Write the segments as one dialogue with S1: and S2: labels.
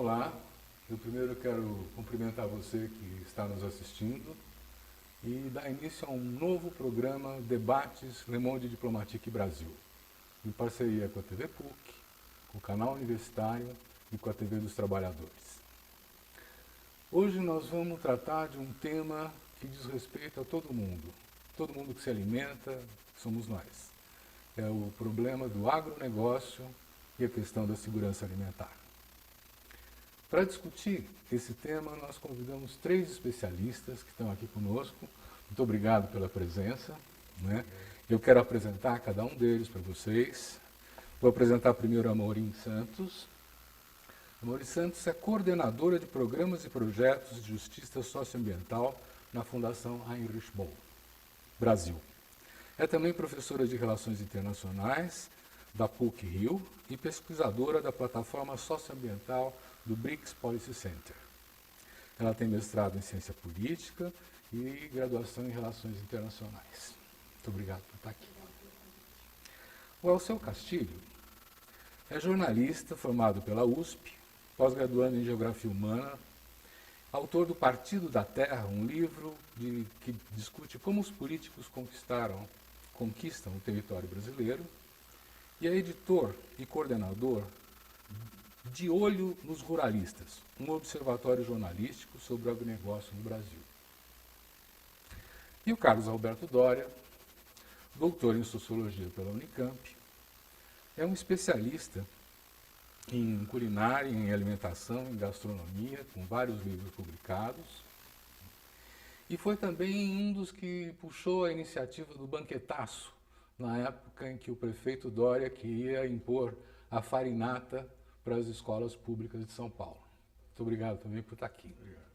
S1: Olá, eu primeiro quero cumprimentar você que está nos assistindo e dar início a um novo programa Debates Le Monde Diplomatique Brasil, em parceria com a TV PUC, com o Canal Universitário e com a TV dos Trabalhadores. Hoje nós vamos tratar de um tema que diz respeito a todo mundo que se alimenta, somos nós. É o problema do agronegócio e a questão da segurança alimentar. Para discutir esse tema, nós convidamos 3 especialistas que estão aqui conosco. Muito obrigado pela presença. Eu quero apresentar cada um deles para vocês. Vou apresentar primeiro a Maureen Santos. A Maureen Santos é coordenadora de programas e projetos de justiça socioambiental na Fundação Heinrich Böll, Brasil. É também professora de Relações Internacionais da PUC-Rio e pesquisadora da plataforma socioambiental do BRICS Policy Center. Ela tem mestrado em Ciência Política e graduação em Relações Internacionais. Muito obrigado por estar aqui. O Alceu Castilho é jornalista formado pela USP, pós-graduando em Geografia Humana, autor do Partido da Terra, um livro que discute como os políticos conquistam o território brasileiro, e é editor e coordenador De Olho nos Ruralistas, um observatório jornalístico sobre o agronegócio no Brasil. E o Carlos Alberto Doria, doutor em Sociologia pela Unicamp, é um especialista em culinária, em alimentação, em gastronomia, com vários livros publicados, e foi também um dos que puxou a iniciativa do banquetaço, na época em que o prefeito Doria queria impor a farinata para as escolas públicas de São Paulo. Muito obrigado também por estar aqui. Obrigado.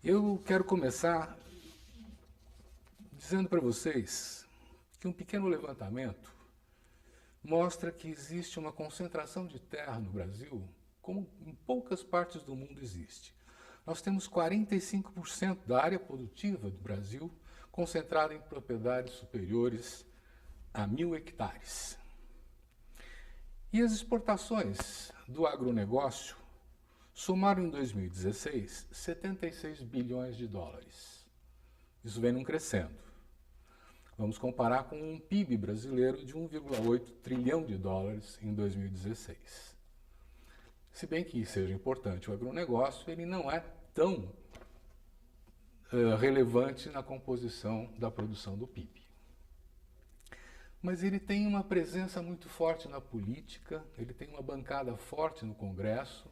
S1: Eu quero começar dizendo para vocês que um pequeno levantamento mostra que existe uma concentração de terra no Brasil como em poucas partes do mundo existe. Nós temos 45% da área produtiva do Brasil concentrada em propriedades superiores a 1.000 hectares. E as exportações do agronegócio somaram em 2016 76 bilhões de dólares. Isso vem num crescendo. Vamos comparar com um PIB brasileiro de 1,8 trilhão de dólares em 2016. Se bem que seja importante o agronegócio, ele não é tão relevante na composição da produção do PIB. Mas ele tem uma presença muito forte na política, ele tem uma bancada forte no Congresso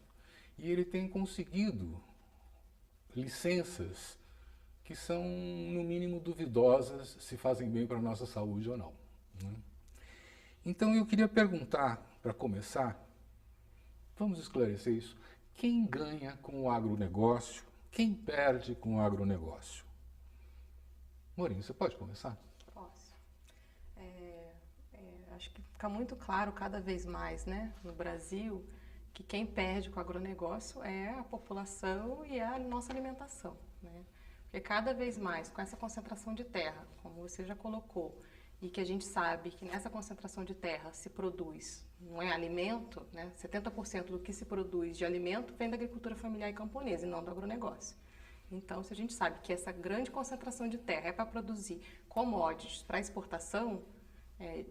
S1: e ele tem conseguido licenças que são, no mínimo, duvidosas se fazem bem para a nossa saúde ou não. Então eu queria perguntar, para começar, vamos esclarecer isso, quem ganha com o agronegócio, quem perde com o agronegócio? Maureen, você pode começar?
S2: Posso. Acho que fica muito claro cada vez mais, no Brasil, que quem perde com o agronegócio é a população e a nossa alimentação, Porque cada vez mais, com essa concentração de terra, como você já colocou, e que a gente sabe que nessa concentração de terra se produz, não é alimento, 70% do que se produz de alimento vem da agricultura familiar e camponesa e não do agronegócio. Então, se a gente sabe que essa grande concentração de terra é para produzir commodities para exportação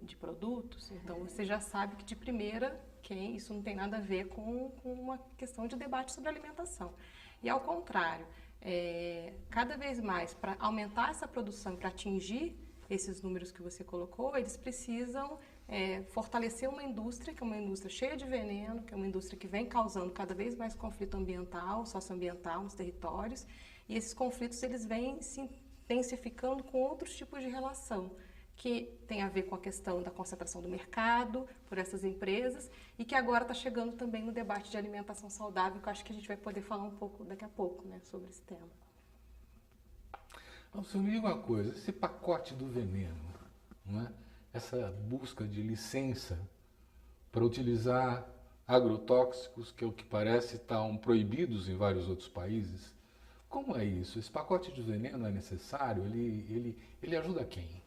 S2: de produtos, então você já sabe que de primeira, isso não tem nada a ver com uma questão de debate sobre alimentação. E ao contrário, cada vez mais, para aumentar essa produção, para atingir esses números que você colocou, eles precisam fortalecer uma indústria, que é uma indústria cheia de veneno, que é uma indústria que vem causando cada vez mais conflito ambiental, socioambiental nos territórios, e esses conflitos eles vêm se intensificando com outros tipos de relação, que tem a ver com a questão da concentração do mercado por essas empresas e que agora está chegando também no debate de alimentação saudável, que eu acho que a gente vai poder falar um pouco daqui a pouco, sobre esse tema.
S1: Você me diga uma coisa, esse pacote do veneno, essa busca de licença para utilizar agrotóxicos, que é o que parece estão proibidos em vários outros países, como é isso? Esse pacote de veneno é necessário? Ele ajuda quem?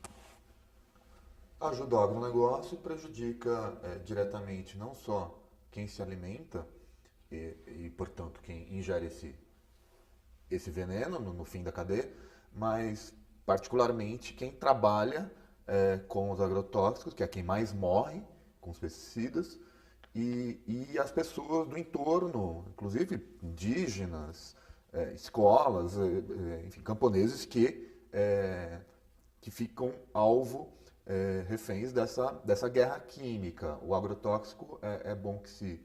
S3: Ajuda o agronegócio e prejudica diretamente não só quem se alimenta, e portanto, quem ingere esse veneno no fim da cadeia, mas particularmente quem trabalha com os agrotóxicos, que é quem mais morre com os pesticidas, e as pessoas do entorno, inclusive indígenas, escolas, enfim, camponeses que ficam alvo, reféns dessa guerra química. O agrotóxico é bom que se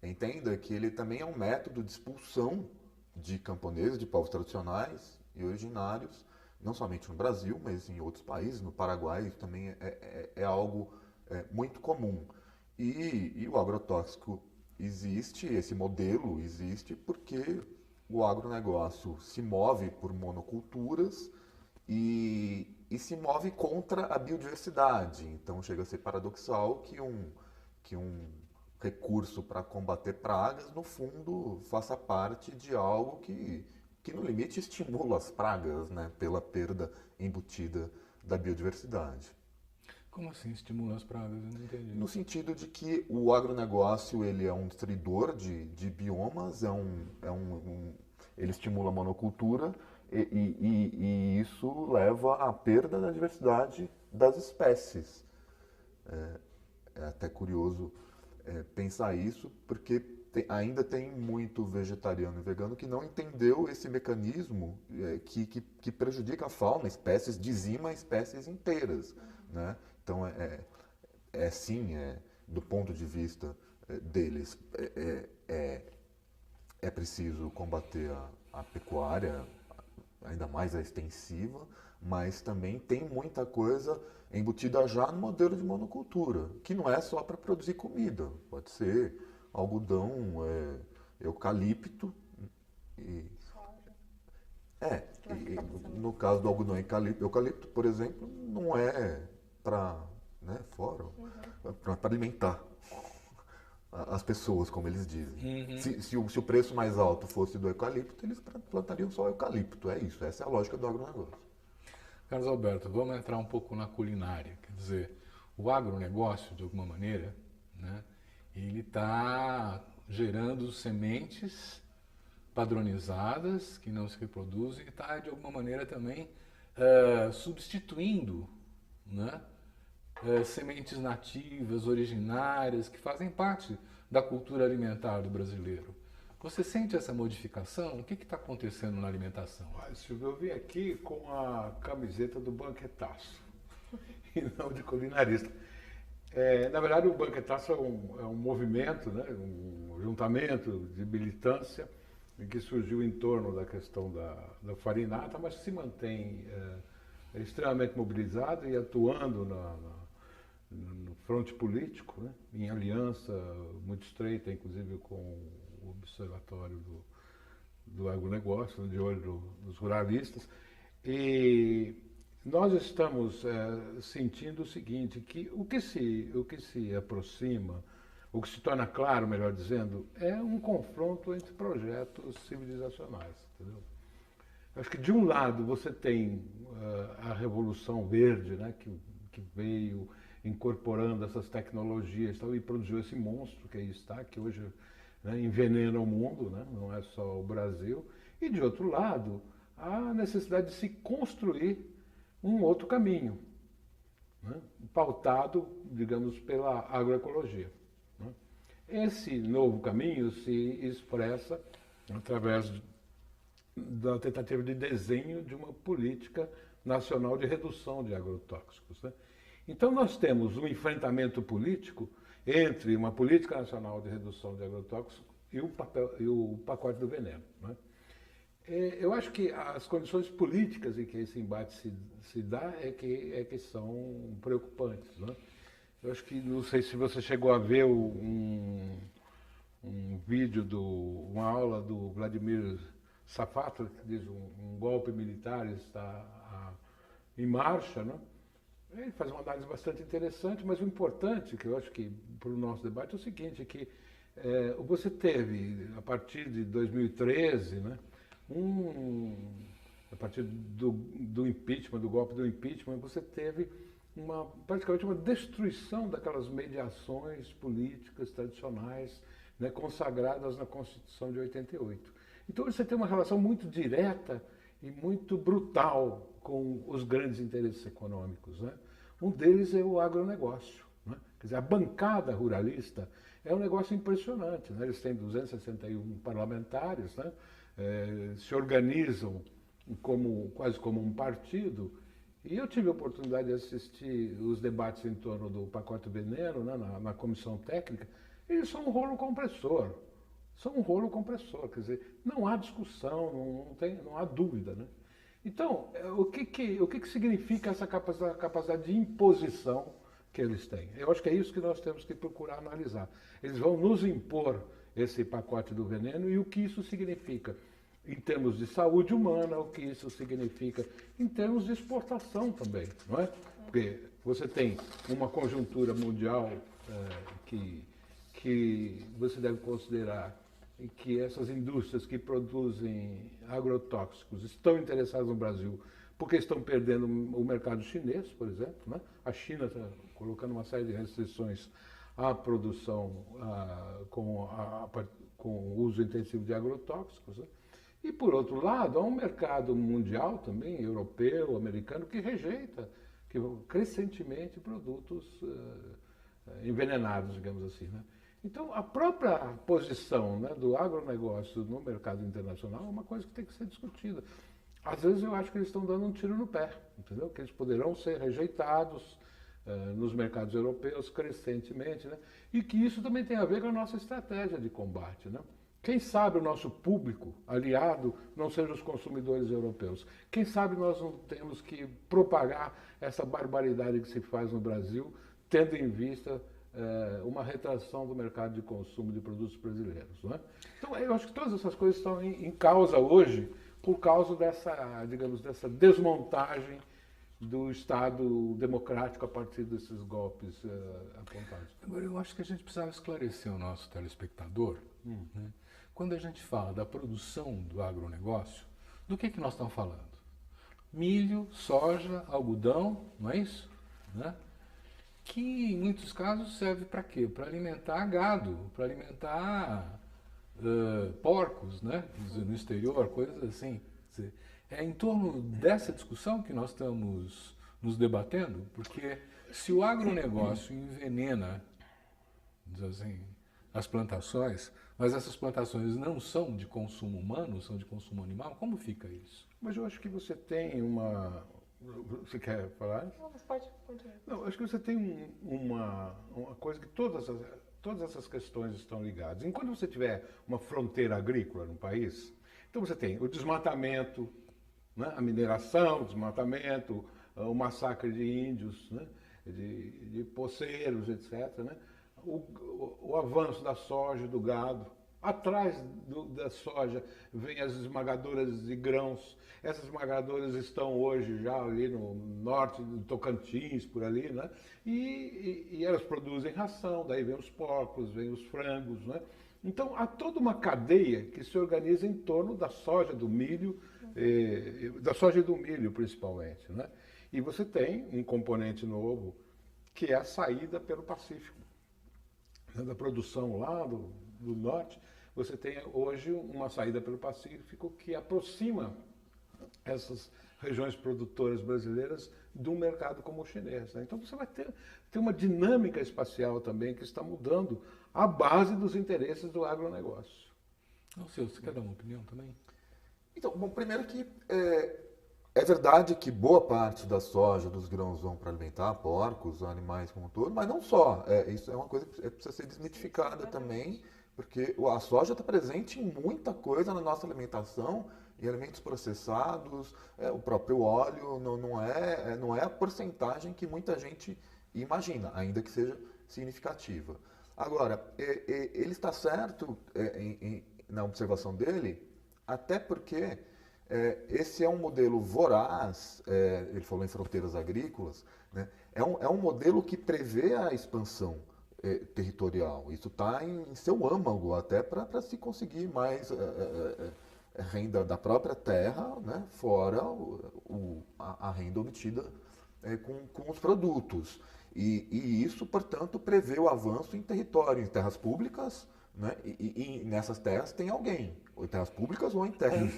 S3: entenda que ele também é um método de expulsão de camponeses, de povos tradicionais e originários, não somente no Brasil, mas em outros países, no Paraguai isso também é algo muito comum. E o agrotóxico existe, esse modelo existe porque o agronegócio se move por monoculturas e se move contra a biodiversidade. Então chega a ser paradoxal que um recurso para combater pragas, no fundo, faça parte de algo que no limite estimula as pragas, né, pela perda embutida da biodiversidade.
S1: Como assim estimula as pragas? Eu não entendi.
S3: No sentido de que o agronegócio ele é um destruidor de biomas, ele estimula a monocultura e isso leva à perda da diversidade das espécies. É até curioso pensar isso, porque ainda tem muito vegetariano e vegano que não entendeu esse mecanismo que prejudica a fauna, espécies, dizima espécies inteiras, né? Então, sim, do ponto de vista deles, é preciso combater a pecuária, ainda mais a extensiva, mas também tem muita coisa embutida já no modelo de monocultura, que não é só para produzir comida, pode ser algodão, eucalipto. E, no caso do algodão eucalipto, por exemplo, não é para para alimentar as pessoas, como eles dizem.
S1: Uhum.
S3: Se o preço mais alto fosse do eucalipto, eles plantariam só eucalipto. É isso, essa é a lógica do agronegócio.
S1: Carlos Alberto, vamos entrar um pouco na culinária. Quer dizer, o agronegócio, de alguma maneira, né, ele está gerando sementes padronizadas que não se reproduzem e está, de alguma maneira, também substituindo, né, sementes nativas, originárias, que fazem parte da cultura alimentar do brasileiro. Você sente essa modificação? O que está acontecendo na alimentação?
S4: Silvio, eu vim aqui com a camiseta do banquetaço e não de culinarista. Na verdade, o banquetaço é um movimento, né, um juntamento de militância que surgiu em torno da questão da farinata, mas se mantém extremamente mobilizado e atuando no fronte político, né, em aliança muito estreita, inclusive com o Observatório do Agronegócio, de olho dos ruralistas. E nós estamos sentindo o seguinte, que o que se aproxima, o que se torna claro, melhor dizendo, é um confronto entre projetos civilizacionais, entendeu? Acho que de um lado você tem a Revolução Verde, né, que veio incorporando essas tecnologias e produziu esse monstro que aí está, que hoje, né, envenena o mundo, né, não é só o Brasil. E de outro lado, a necessidade de se construir um outro caminho, né, pautado, digamos, pela agroecologia, né. Esse novo caminho se expressa através da tentativa de desenho de uma política nacional de redução de agrotóxicos, né? Então nós temos um enfrentamento político entre uma política nacional de redução de agrotóxicos e o pacote do veneno, né? Eu acho que as condições políticas em que esse embate se dá é que são preocupantes, né? Eu acho que, não sei se você chegou a ver um vídeo, uma aula do Vladimir Safatli, que diz um golpe militar está em marcha, né? Ele faz uma análise bastante interessante, mas o importante, que eu acho que para o nosso debate, é o seguinte, que você teve, a partir de 2013, né, a partir do impeachment, do golpe do impeachment, você teve praticamente uma destruição daquelas mediações políticas tradicionais né, consagradas na Constituição de 88. Então você tem uma relação muito direta e muito brutal com os grandes interesses econômicos, né? Um deles é o agronegócio, né? Quer dizer, a bancada ruralista é um negócio impressionante, né? Eles têm 261 parlamentares, né? Se organizam quase como um partido. E eu tive a oportunidade de assistir os debates em torno do pacote veneno, né, na comissão técnica. Eles são um rolo compressor. São um rolo compressor, quer dizer, não há discussão, não há dúvida, né? Então, o que significa essa capacidade de imposição que eles têm? Eu acho que é isso que nós temos que procurar analisar. Eles vão nos impor esse pacote do veneno e o que isso significa em termos de saúde humana, o que isso significa em termos de exportação também, não é? Porque você tem uma conjuntura mundial que você deve considerar que essas indústrias que produzem agrotóxicos estão interessadas no Brasil porque estão perdendo o mercado chinês, por exemplo, né? A China está colocando uma série de restrições à produção com o uso intensivo de agrotóxicos, né? E, por outro lado, há um mercado mundial também, europeu, americano, que rejeita crescentemente produtos envenenados, digamos assim, né? Então, a própria posição, né, do agronegócio no mercado internacional é uma coisa que tem que ser discutida. Às vezes eu acho que eles estão dando um tiro no pé, entendeu? Que eles poderão ser rejeitados nos mercados europeus crescentemente, né? E que isso também tem a ver com a nossa estratégia de combate, né? Quem sabe o nosso público aliado não sejam os consumidores europeus. Quem sabe nós não temos que propagar essa barbaridade que se faz no Brasil, tendo em vista uma retração do mercado de consumo de produtos brasileiros, não é? Então, eu acho que todas essas coisas estão em causa hoje por causa dessa, digamos, dessa desmontagem do Estado democrático a partir desses golpes apontados.
S1: Agora, eu acho que a gente precisava esclarecer o nosso telespectador, né? Quando a gente fala da produção do agronegócio, do que nós estamos falando? Milho, soja, algodão, não é isso? Né? Que em muitos casos serve para quê? Para alimentar gado, para alimentar porcos, né? No exterior, coisas assim. É em torno dessa discussão que nós estamos nos debatendo, porque se o agronegócio envenena, diz assim, as plantações, mas essas plantações não são de consumo humano, são de consumo animal, como fica isso?
S4: Mas eu acho que você tem uma... Você quer falar?
S2: Não, mas pode continuar.
S4: Não, acho que você tem uma coisa que todas essas questões estão ligadas. Enquanto você tiver uma fronteira agrícola no país, então você tem o desmatamento, né? A mineração, o desmatamento, o massacre de índios, né? de poceiros, etc., né? O avanço da soja e do gado. Atrás da soja vem as esmagadoras de grãos. Essas esmagadoras estão hoje já ali no norte do Tocantins, por ali, né? E elas produzem ração, daí vem os porcos, vem os frangos, né? Então há toda uma cadeia que se organiza em torno da soja, do milho, da soja e do milho principalmente, né? E você tem um componente novo que é a saída pelo Pacífico, né? Da produção lá do norte. Você tem hoje uma saída pelo Pacífico que aproxima essas regiões produtoras brasileiras de um mercado como o chinês, né? Então você vai ter uma dinâmica espacial também que está mudando a base dos interesses do agronegócio.
S1: Não sei, você quer dar uma opinião também?
S3: Então, bom, primeiro que é verdade que boa parte da soja, dos grãos vão para alimentar porcos, animais como um todo, mas não só. Isso é uma coisa que precisa ser desmitificada também, porque a soja está presente em muita coisa na nossa alimentação, em alimentos processados, o próprio óleo não é a porcentagem que muita gente imagina, ainda que seja significativa. Agora, ele está certo na observação dele, até porque esse é um modelo voraz, ele falou em fronteiras agrícolas, né? É um modelo que prevê a expansão territorial. Isso está em seu âmago, até para se conseguir mais renda da própria terra, né? Fora a renda obtida com os produtos. E isso, portanto, prevê o avanço em território, em terras públicas, né? E nessas terras tem alguém, ou em terras públicas ou em terras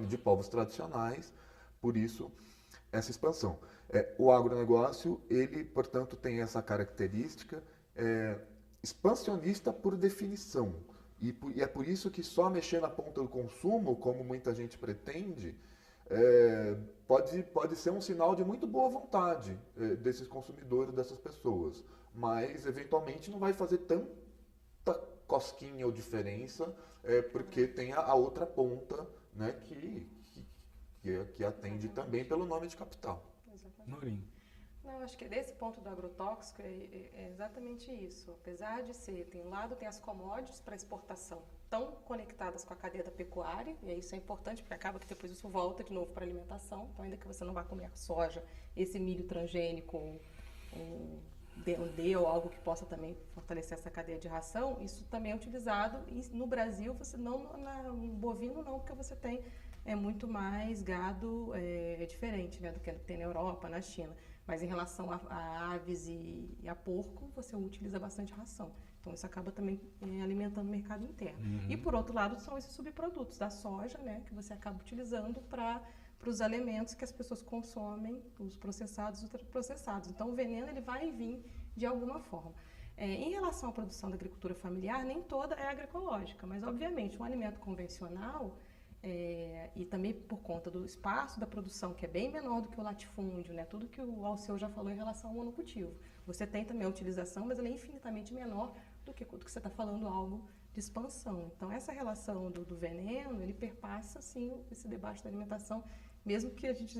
S3: de povos tradicionais, por isso essa expansão. O agronegócio, ele, portanto, tem essa característica expansionista por definição. E é por isso que só mexer na ponta do consumo, como muita gente pretende, pode ser um sinal de muito boa vontade desses consumidores, dessas pessoas. Mas, eventualmente, não vai fazer tanta cosquinha ou diferença, porque tem a outra ponta, né, que atende também pelo nome de capital.
S2: Exatamente.
S1: Norim.
S2: Não, acho que desse ponto do agrotóxico é exatamente isso. Apesar de tem um lado, tem as commodities para exportação, tão conectadas com a cadeia da pecuária, e isso é importante, porque acaba que depois isso volta de novo para a alimentação. Então, ainda que você não vá comer soja, esse milho transgênico, um D ou algo que possa também fortalecer essa cadeia de ração, isso também é utilizado. E no Brasil, você não, no bovino não, porque você tem muito mais gado diferente, né, do que tem na Europa, na China. Mas em relação a aves e a porco, você utiliza bastante ração. Então isso acaba também alimentando o mercado interno. E por outro lado, são esses subprodutos da soja, né, que você acaba utilizando para os alimentos que as pessoas consomem, os processados e os ultraprocessados. Então o veneno ele vai vir de alguma forma. Em relação à produção da agricultura familiar, nem toda é agroecológica, mas obviamente um alimento convencional, e também por conta do espaço da produção, que é bem menor do que o latifúndio, né? Tudo que o Alceu já falou em relação ao monocultivo. Você tem também a utilização, mas ela é infinitamente menor do que você está falando algo de expansão. Então, essa relação do veneno, ele perpassa, sim, esse debate da alimentação, mesmo que a gente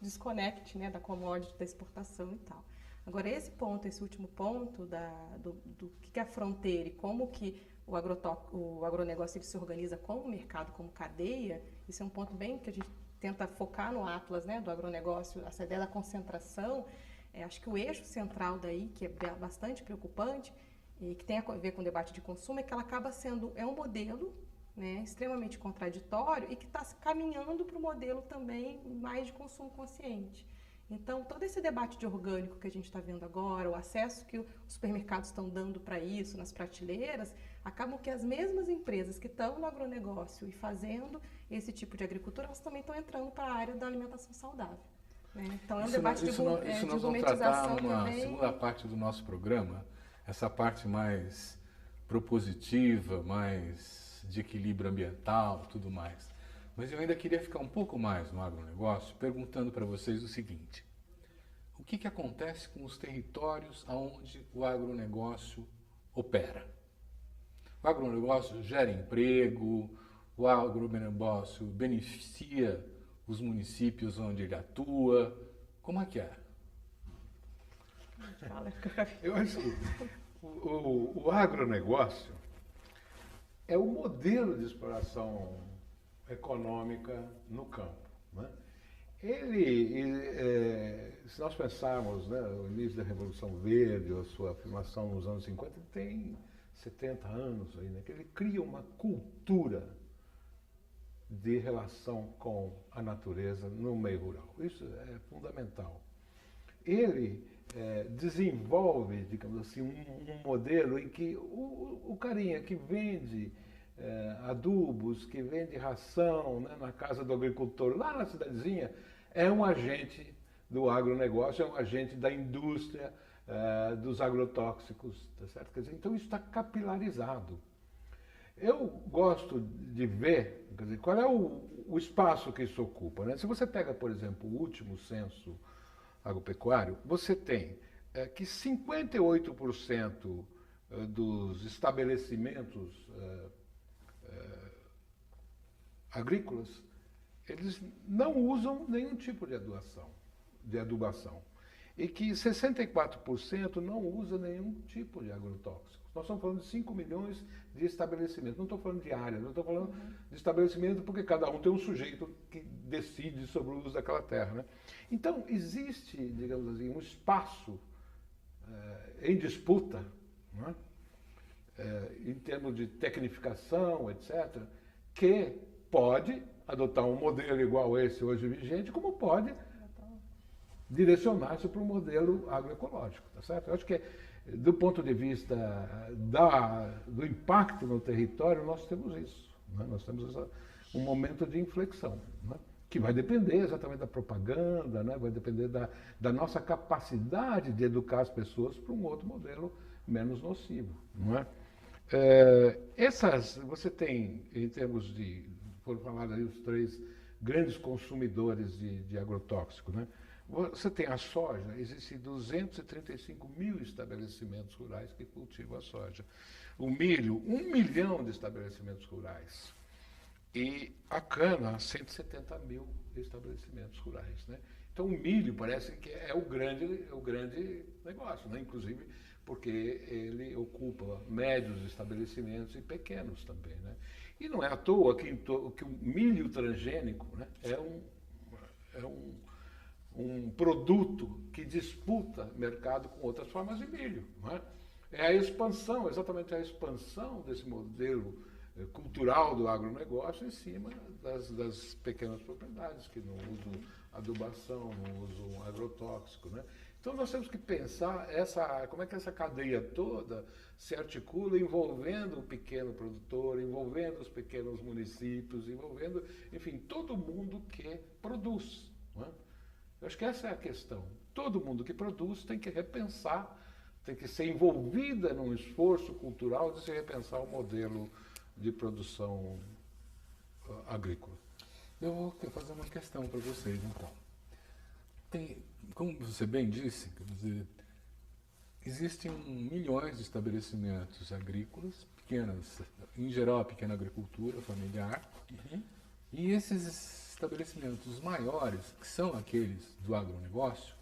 S2: desconecte, né, da commodity, da exportação e tal. Agora, esse último ponto do que é a fronteira e como que o agronegócio ele se organiza como mercado, como cadeia, isso é um ponto bem que a gente tenta focar no Atlas, né, do agronegócio, essa ideia da concentração. Acho que o eixo central daí, que é bastante preocupante e que tem a ver com o debate de consumo, é que ela acaba sendo um modelo, né, extremamente contraditório e que está caminhando para o modelo também mais de consumo consciente. Então, todo esse debate de orgânico que a gente está vendo agora, o acesso que os supermercados estão dando para isso nas prateleiras, acabam que as mesmas empresas que estão no agronegócio e fazendo esse tipo de agricultura, elas também estão entrando para a área da alimentação saudável. Né? Então, é um debate de
S1: gourmetização
S2: nós
S1: vamos tratar numa segunda parte do nosso programa, essa parte mais propositiva, mais de equilíbrio ambiental, tudo mais. Mas eu ainda queria ficar um pouco mais no agronegócio, perguntando para vocês o seguinte: o que acontece com os territórios onde o agronegócio opera? O agronegócio gera emprego, o agronegócio beneficia os municípios onde ele atua, como é que é?
S4: Eu acho que o agronegócio é o modelo de exploração econômica no campo. Né? Se nós pensarmos, né, o início da Revolução Verde, a sua afirmação nos anos 50, tem 70 anos aí, né, que ele cria uma cultura de relação com a natureza no meio rural. Isso é fundamental. Ele desenvolve, digamos assim, um modelo em que o carinha que vende adubos, que vende ração, né, na casa do agricultor, lá na cidadezinha, é um agente do agronegócio, é um agente da indústria dos agrotóxicos, tá certo? Quer dizer, então isso está capilarizado. Eu gosto de ver, quer dizer, qual é o espaço que isso ocupa, né? Se você pega, por exemplo, o último censo agropecuário, você tem que 58% dos estabelecimentos agrícolas, eles não usam nenhum tipo de adubação. E que 64% não usa nenhum tipo de agrotóxico. Nós estamos falando de 5 milhões de estabelecimentos. Não estou falando de área, não estou falando de estabelecimento porque cada um tem um sujeito que decide sobre o uso daquela terra. Né? Então, existe, digamos assim, um espaço em disputa, né? Em termos de tecnificação, etc., que pode adotar um modelo igual esse hoje vigente, como pode direcionar-se para o modelo agroecológico, tá certo? Eu acho que, do ponto de vista do impacto no território, nós temos isso. Né? Nós temos um momento de inflexão, né? Que vai depender exatamente da propaganda, né? Vai depender da nossa capacidade de educar as pessoas para um outro modelo menos nocivo. Não é? Você tem, em termos de, foram falados aí os 3 grandes consumidores de agrotóxico, né? Você tem a soja, existem 235 mil estabelecimentos rurais que cultivam a soja. O milho, 1 milhão de estabelecimentos rurais. E a cana, 170 mil estabelecimentos rurais. Né? Então o milho parece que é o grande negócio, né? Inclusive porque ele ocupa médios estabelecimentos e pequenos também. Né? E não é à toa que o milho transgênico, né, é um produto que disputa mercado com outras formas de milho. Não é? É a expansão, exatamente a expansão desse modelo cultural do agronegócio em cima das pequenas propriedades que não usam adubação, não usam agrotóxico. Né? Então nós temos que pensar como é que essa cadeia toda se articula envolvendo o pequeno produtor, envolvendo os pequenos municípios, envolvendo, enfim, todo mundo que produz. Não é? Eu acho que essa é a questão. Todo mundo que produz tem que repensar, tem que ser envolvida num esforço cultural de se repensar o modelo de produção agrícola.
S1: Eu vou fazer uma questão para vocês, então. Como você bem disse, quer dizer, existem milhões de estabelecimentos agrícolas, pequenas, em geral a pequena agricultura familiar, e esses estabelecimentos maiores, que são aqueles do agronegócio,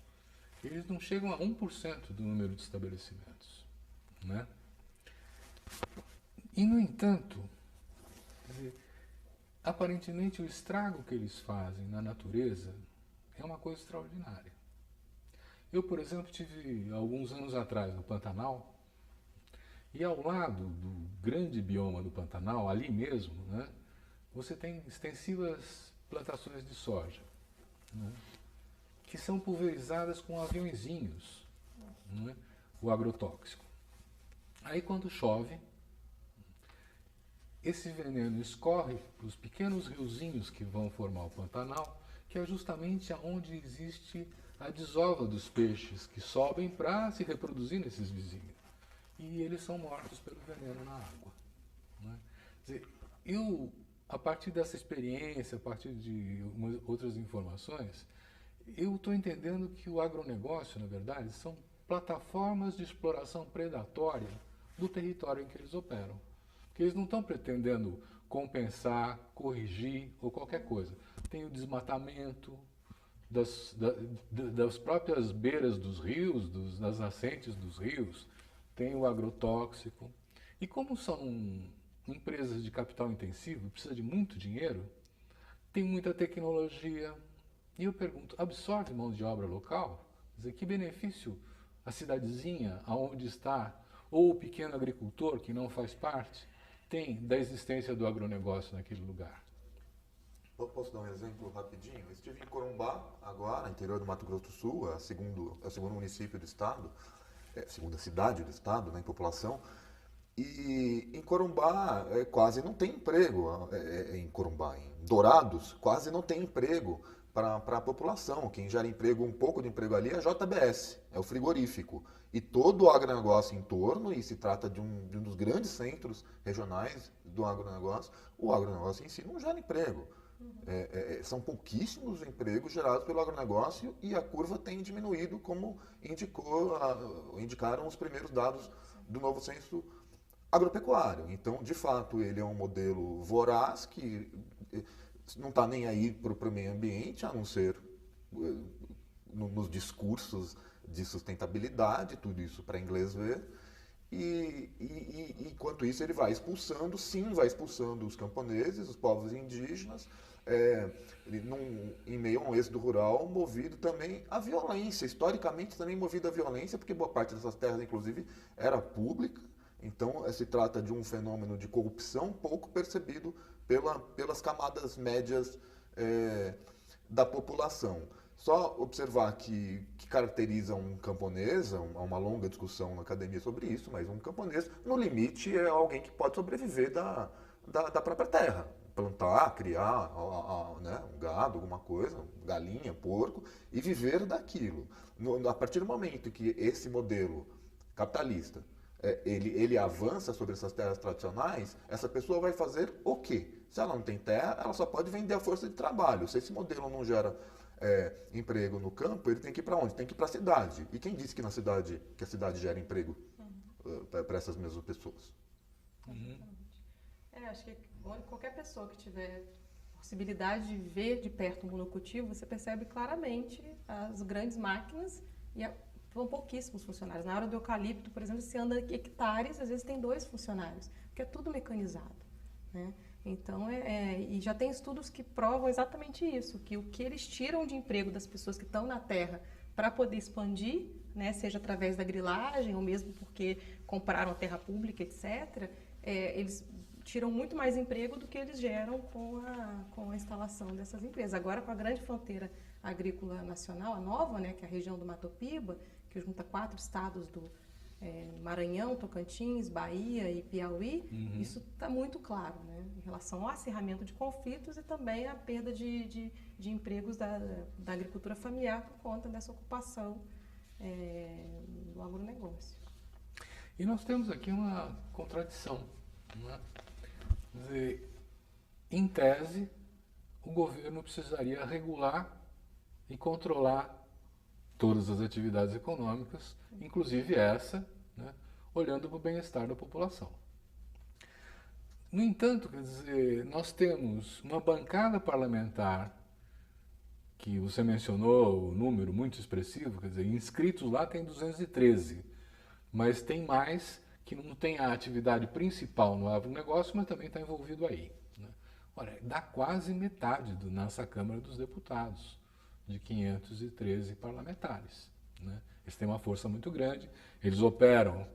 S1: eles não chegam a 1% do número de estabelecimentos. Né? E, no entanto, quer dizer, aparentemente o estrago que eles fazem na natureza é uma coisa extraordinária. Eu, por exemplo, tive alguns anos atrás no Pantanal, e ao lado do grande bioma do Pantanal, ali mesmo, né, você tem extensivas plantações de soja, né, que são pulverizadas com aviõezinhos, né, o agrotóxico. Aí quando chove, esse veneno escorre para os pequenos riozinhos que vão formar o Pantanal, que é justamente onde existe a desova dos peixes que sobem para se reproduzir nesses vizinhos. E eles são mortos pelo veneno na água. Né? Quer dizer, eu, a partir dessa experiência, a partir de outras informações, eu estou entendendo que o agronegócio, na verdade, são plataformas de exploração predatória do território em que eles operam. Porque eles não estão pretendendo compensar, corrigir ou qualquer coisa. Tem o desmatamento das próprias beiras dos rios, das nascentes dos rios, tem o agrotóxico. E como são empresas de capital intensivo, precisa de muito dinheiro, tem muita tecnologia. E eu pergunto, absorve mão de obra local? Quer dizer, que benefício a cidadezinha aonde está, ou o pequeno agricultor que não faz parte, tem da existência do agronegócio naquele lugar?
S3: Posso dar um exemplo rapidinho? Eu estive em Corumbá, agora, interior do Mato Grosso do Sul, é o segundo município do estado, segunda cidade do estado, né, em população, e em Corumbá quase não tem emprego, em Corumbá, em Dourados, quase não tem emprego para a população. Quem gera emprego, um pouco de emprego ali é a JBS, é o frigorífico. E todo o agronegócio em torno, e se trata de um dos grandes centros regionais do agronegócio, o agronegócio em si não gera emprego. São pouquíssimos empregos gerados pelo agronegócio e a curva tem diminuído, como indicaram os primeiros dados do novo censo agropecuário. Então, de fato, ele é um modelo voraz que não está nem aí para o meio ambiente, a não ser nos discursos de sustentabilidade, tudo isso para inglês ver. E enquanto isso ele vai expulsando os camponeses, os povos indígenas, em meio a um êxodo rural movido também à violência, historicamente também movido à violência, porque boa parte dessas terras, inclusive, era pública. Então, se trata de um fenômeno de corrupção pouco percebido pelas camadas médias da população. Só observar que caracteriza um camponês, há uma longa discussão na academia sobre isso, mas um camponês, no limite, é alguém que pode sobreviver da própria terra. Plantar, criar né, um gado, alguma coisa, galinha, porco, e viver daquilo. A partir do momento que esse modelo capitalista ele avança sobre essas terras tradicionais, essa pessoa vai fazer o quê? Se ela não tem terra, ela só pode vender a força de trabalho. Se esse modelo não gera emprego no campo, ele tem que ir para onde? Tem que ir para a cidade. E quem disse que a cidade gera emprego para essas mesmas pessoas?
S2: Acho que qualquer pessoa que tiver possibilidade de ver de perto um monocultivo, você percebe claramente as grandes máquinas e são pouquíssimos funcionários. Na hora do eucalipto, por exemplo, se anda hectares, às vezes tem 2 funcionários, porque é tudo mecanizado, né? Então, e já tem estudos que provam exatamente isso, que o que eles tiram de emprego das pessoas que estão na terra para poder expandir, né, seja através da grilagem ou mesmo porque compraram a terra pública, etc., eles tiram muito mais emprego do que eles geram com a instalação dessas empresas. Agora, com a grande fronteira agrícola nacional, a nova, né, que é a região do Mato Piba, que junta 4 estados do Maranhão, Tocantins, Bahia e Piauí, isso está muito claro, né, em relação ao acirramento de conflitos e também a perda de empregos da agricultura familiar por conta dessa ocupação do agronegócio.
S1: E nós temos aqui uma contradição, não é? Quer dizer, em tese, o governo precisaria regular e controlar todas as atividades econômicas, inclusive essa, né, olhando para o bem-estar da população. No entanto, quer dizer, nós temos uma bancada parlamentar, que você mencionou o número muito expressivo, quer dizer, inscritos lá tem 213, mas tem mais que não tem a atividade principal no agronegócio, mas também está envolvido aí, né? Olha, dá quase metade nessa Câmara dos Deputados, de 513 parlamentares, né? Eles têm uma força muito grande, eles operam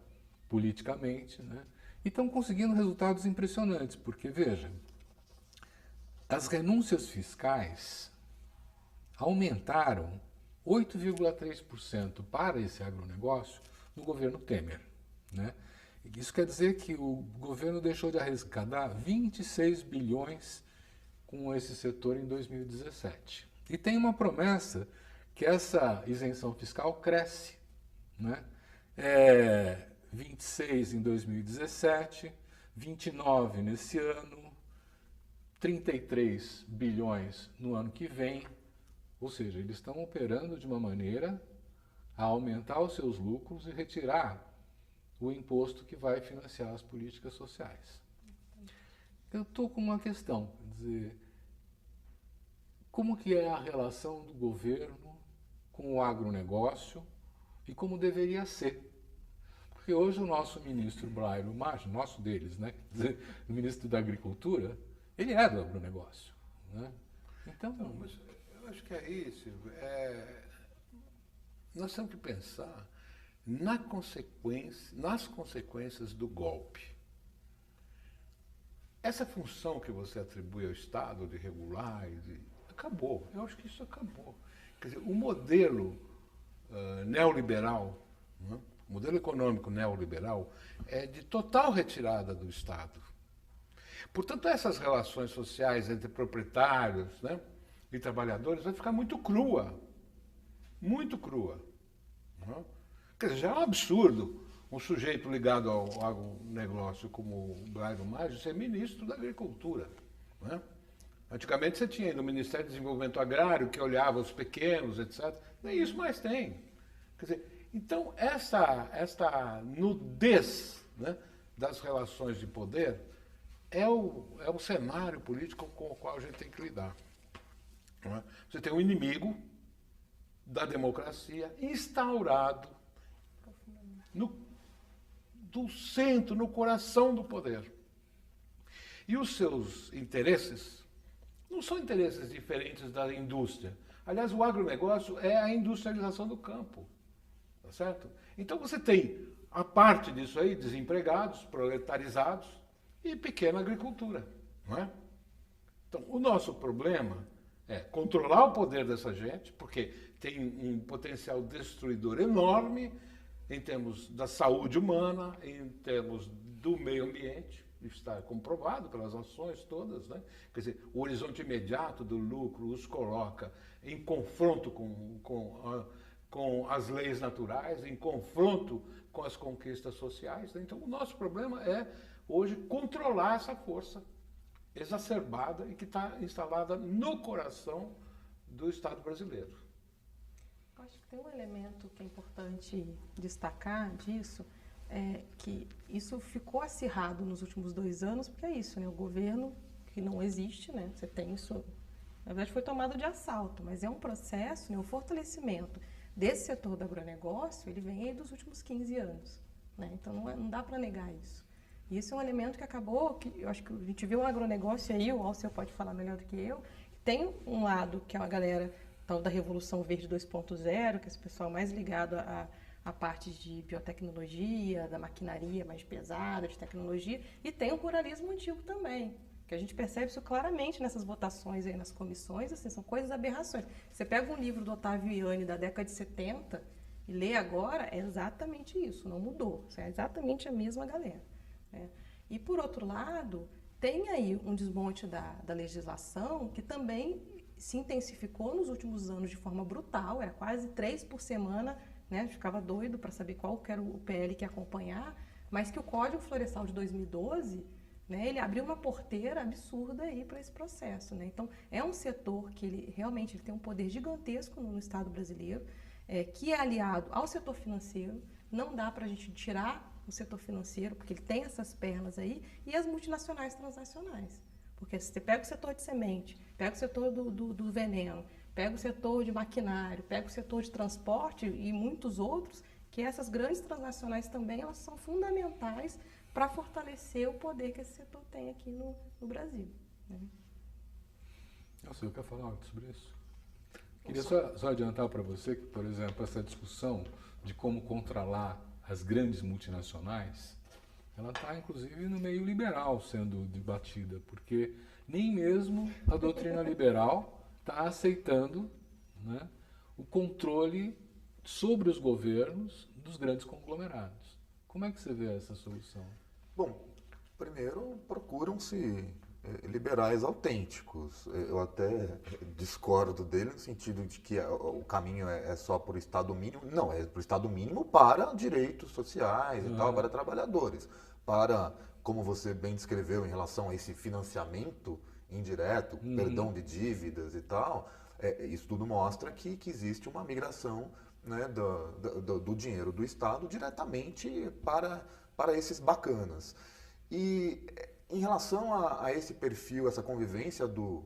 S1: politicamente, né? E estão conseguindo resultados impressionantes, porque, veja, as renúncias fiscais aumentaram 8,3% para esse agronegócio no governo Temer, né? Isso quer dizer que o governo deixou de arrecadar 26 bilhões com esse setor em 2017. E tem uma promessa que essa isenção fiscal cresce, né? 26 em 2017, 29 nesse ano, 33 bilhões no ano que vem. Ou seja, eles estão operando de uma maneira a aumentar os seus lucros e retirar o imposto que vai financiar as políticas sociais. Eu estou com uma questão, quer dizer, como que é a relação do governo com o agronegócio e como deveria ser? Porque hoje o nosso ministro Blairo Maggi, nosso deles, né, quer dizer, o ministro da Agricultura, ele é do agronegócio, né? Então,
S4: mas eu acho que é isso. Nós temos que pensar nas consequências do golpe. Essa função que você atribui ao Estado de regular, acabou. Eu acho que isso acabou. Quer dizer, o modelo neoliberal, né, o modelo econômico neoliberal, é de total retirada do Estado. Portanto, essas relações sociais entre proprietários, né, e trabalhadores vai ficar muito crua. Muito crua. Né? Quer dizer, já é um absurdo um sujeito ligado ao agronegócio como o Blairo Maggi ser ministro da Agricultura. Né? Antigamente você tinha ainda o Ministério do Desenvolvimento Agrário, que olhava os pequenos, etc. Nem isso mais tem. Quer dizer, então, esta nudez, né, das relações de poder é o cenário político com o qual a gente tem que lidar. Não é? Você tem um inimigo da democracia instaurado do centro, no coração do poder. E os seus interesses não são interesses diferentes da indústria. Aliás, o agronegócio é a industrialização do campo. Tá certo? Então você tem a parte disso aí, desempregados, proletarizados e pequena agricultura. Não é? Então, o nosso problema É controlar o poder dessa gente, porque tem um potencial destruidor enorme em termos da saúde humana, em termos do meio ambiente, isso está comprovado pelas ações todas, né? Quer dizer, o horizonte imediato do lucro os coloca em confronto com as leis naturais, em confronto com as conquistas sociais, né? Então, o nosso problema é, hoje, controlar essa força exacerbada e que está instalada no coração do Estado brasileiro.
S2: Eu acho que tem um elemento que é importante destacar disso, é que isso ficou acirrado nos últimos 2 anos, porque é isso, né? O governo que não existe, né? Você tem isso, na verdade foi tomado de assalto, mas é um processo, né? O fortalecimento desse setor do agronegócio, ele vem aí dos últimos 15 anos, né? Então não dá para negar isso. E isso é um elemento que acabou, que eu acho que a gente viu um agronegócio aí, o Alceu pode falar melhor do que eu, que tem um lado que é uma galera tal da Revolução Verde 2.0, que é esse pessoal mais ligado a partes de biotecnologia, da maquinaria mais pesada, de tecnologia, e tem o ruralismo antigo também, que a gente percebe isso claramente nessas votações aí nas comissões, assim, são coisas aberrações. Você pega um livro do Otávio Iane da década de 70 e lê agora, é exatamente isso, não mudou, é exatamente a mesma galera, né? E por outro lado, tem aí um desmonte da legislação que também se intensificou nos últimos anos de forma brutal, era quase 3 por semana, né? A gente ficava doido para saber qual que era o PL que ia acompanhar, mas que o Código Florestal de 2012, né, ele abriu uma porteira absurda aí para esse processo, né? Então, é um setor que ele realmente ele tem um poder gigantesco no Estado brasileiro, que é aliado ao setor financeiro, não dá para a gente tirar o setor financeiro, porque ele tem essas pernas aí, e as multinacionais transnacionais. Porque se você pega o setor de semente, pega o setor do veneno, pega o setor de maquinário, pega o setor de transporte e muitos outros, que essas grandes transnacionais também elas são fundamentais para fortalecer o poder que esse setor tem aqui no Brasil, né?
S1: Nossa, eu quero falar algo sobre isso. Queria só adiantar para você que, por exemplo, essa discussão de como controlar as grandes multinacionais, ela está, inclusive, no meio liberal sendo debatida, porque nem mesmo a doutrina liberal está aceitando, né, o controle sobre os governos dos grandes conglomerados. Como é que você vê essa solução?
S3: Bom, primeiro procuram-se liberais autênticos. Eu até discordo dele no sentido de que o caminho é só para o Estado mínimo. Não, é para o Estado mínimo para direitos sociais e tal, para trabalhadores. Para, como você bem descreveu em relação a esse financiamento indireto, perdão de dívidas e tal, isso tudo mostra que existe uma migração, né, do dinheiro do Estado diretamente para esses bacanas. E em relação a esse perfil, essa convivência do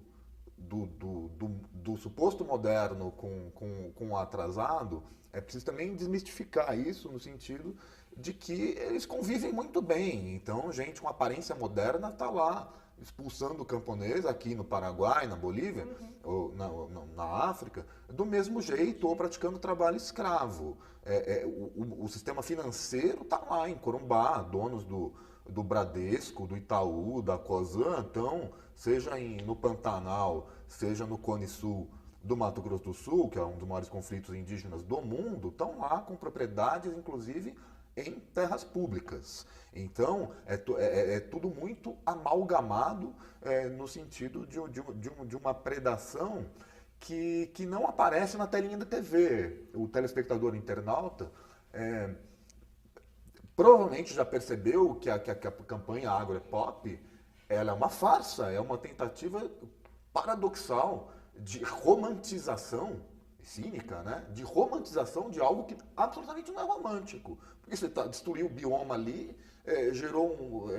S3: suposto moderno com o atrasado, é preciso também desmistificar isso no sentido de que eles convivem muito bem. Então, gente com aparência moderna está lá expulsando o camponês aqui no Paraguai, na Bolívia, ou na África, do mesmo jeito, ou praticando trabalho escravo. O sistema financeiro está lá em Corumbá, donos do Bradesco, do Itaú, da Cosan, então, seja no Pantanal, seja no Cone Sul do Mato Grosso do Sul, que é um dos maiores conflitos indígenas do mundo, estão lá com propriedades, inclusive, em terras públicas. Então, é tudo muito amalgamado no sentido de uma predação que não aparece na telinha da TV. O telespectador internauta provavelmente já percebeu que a campanha Agro é Pop, ela é uma farsa, é uma tentativa paradoxal de romantização cínica, né? De romantização de algo que absolutamente não é romântico. Porque você destruiu o bioma ali, gerou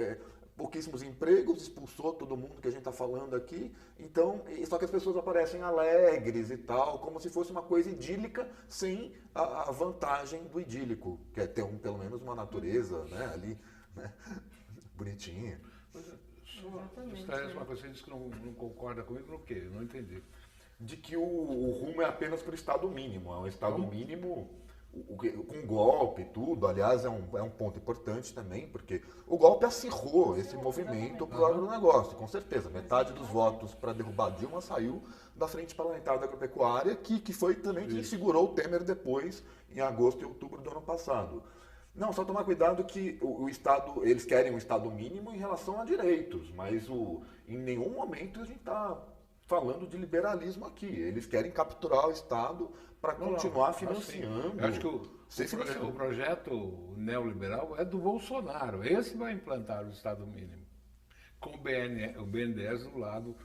S3: pouquíssimos empregos, expulsou todo mundo que a gente está falando aqui. Então, só que as pessoas aparecem alegres e tal, como se fosse uma coisa idílica, sem a vantagem do idílico, que é ter pelo menos uma natureza, né, ali, né, bonitinha.
S4: Exatamente. Uma coisa, você disse que não concorda comigo no quê? Eu não entendi.
S3: De que o rumo é apenas para o Estado mínimo. É um Estado mínimo com golpe e tudo, aliás, é um ponto importante também, porque o golpe acirrou esse movimento para o agronegócio, com certeza. Metade dos votos para derrubar Dilma saiu da Frente Parlamentar da Agropecuária, que foi também quem segurou o Temer depois, em agosto e outubro do ano passado. Não, só tomar cuidado que o Estado, eles querem um Estado mínimo em relação a direitos, mas em nenhum momento a gente está falando de liberalismo aqui. Eles querem capturar o Estado para continuar financiando.
S4: Eu acho que o projeto neoliberal é do Bolsonaro. Esse vai implantar o Estado mínimo. Com o BNDES do lado.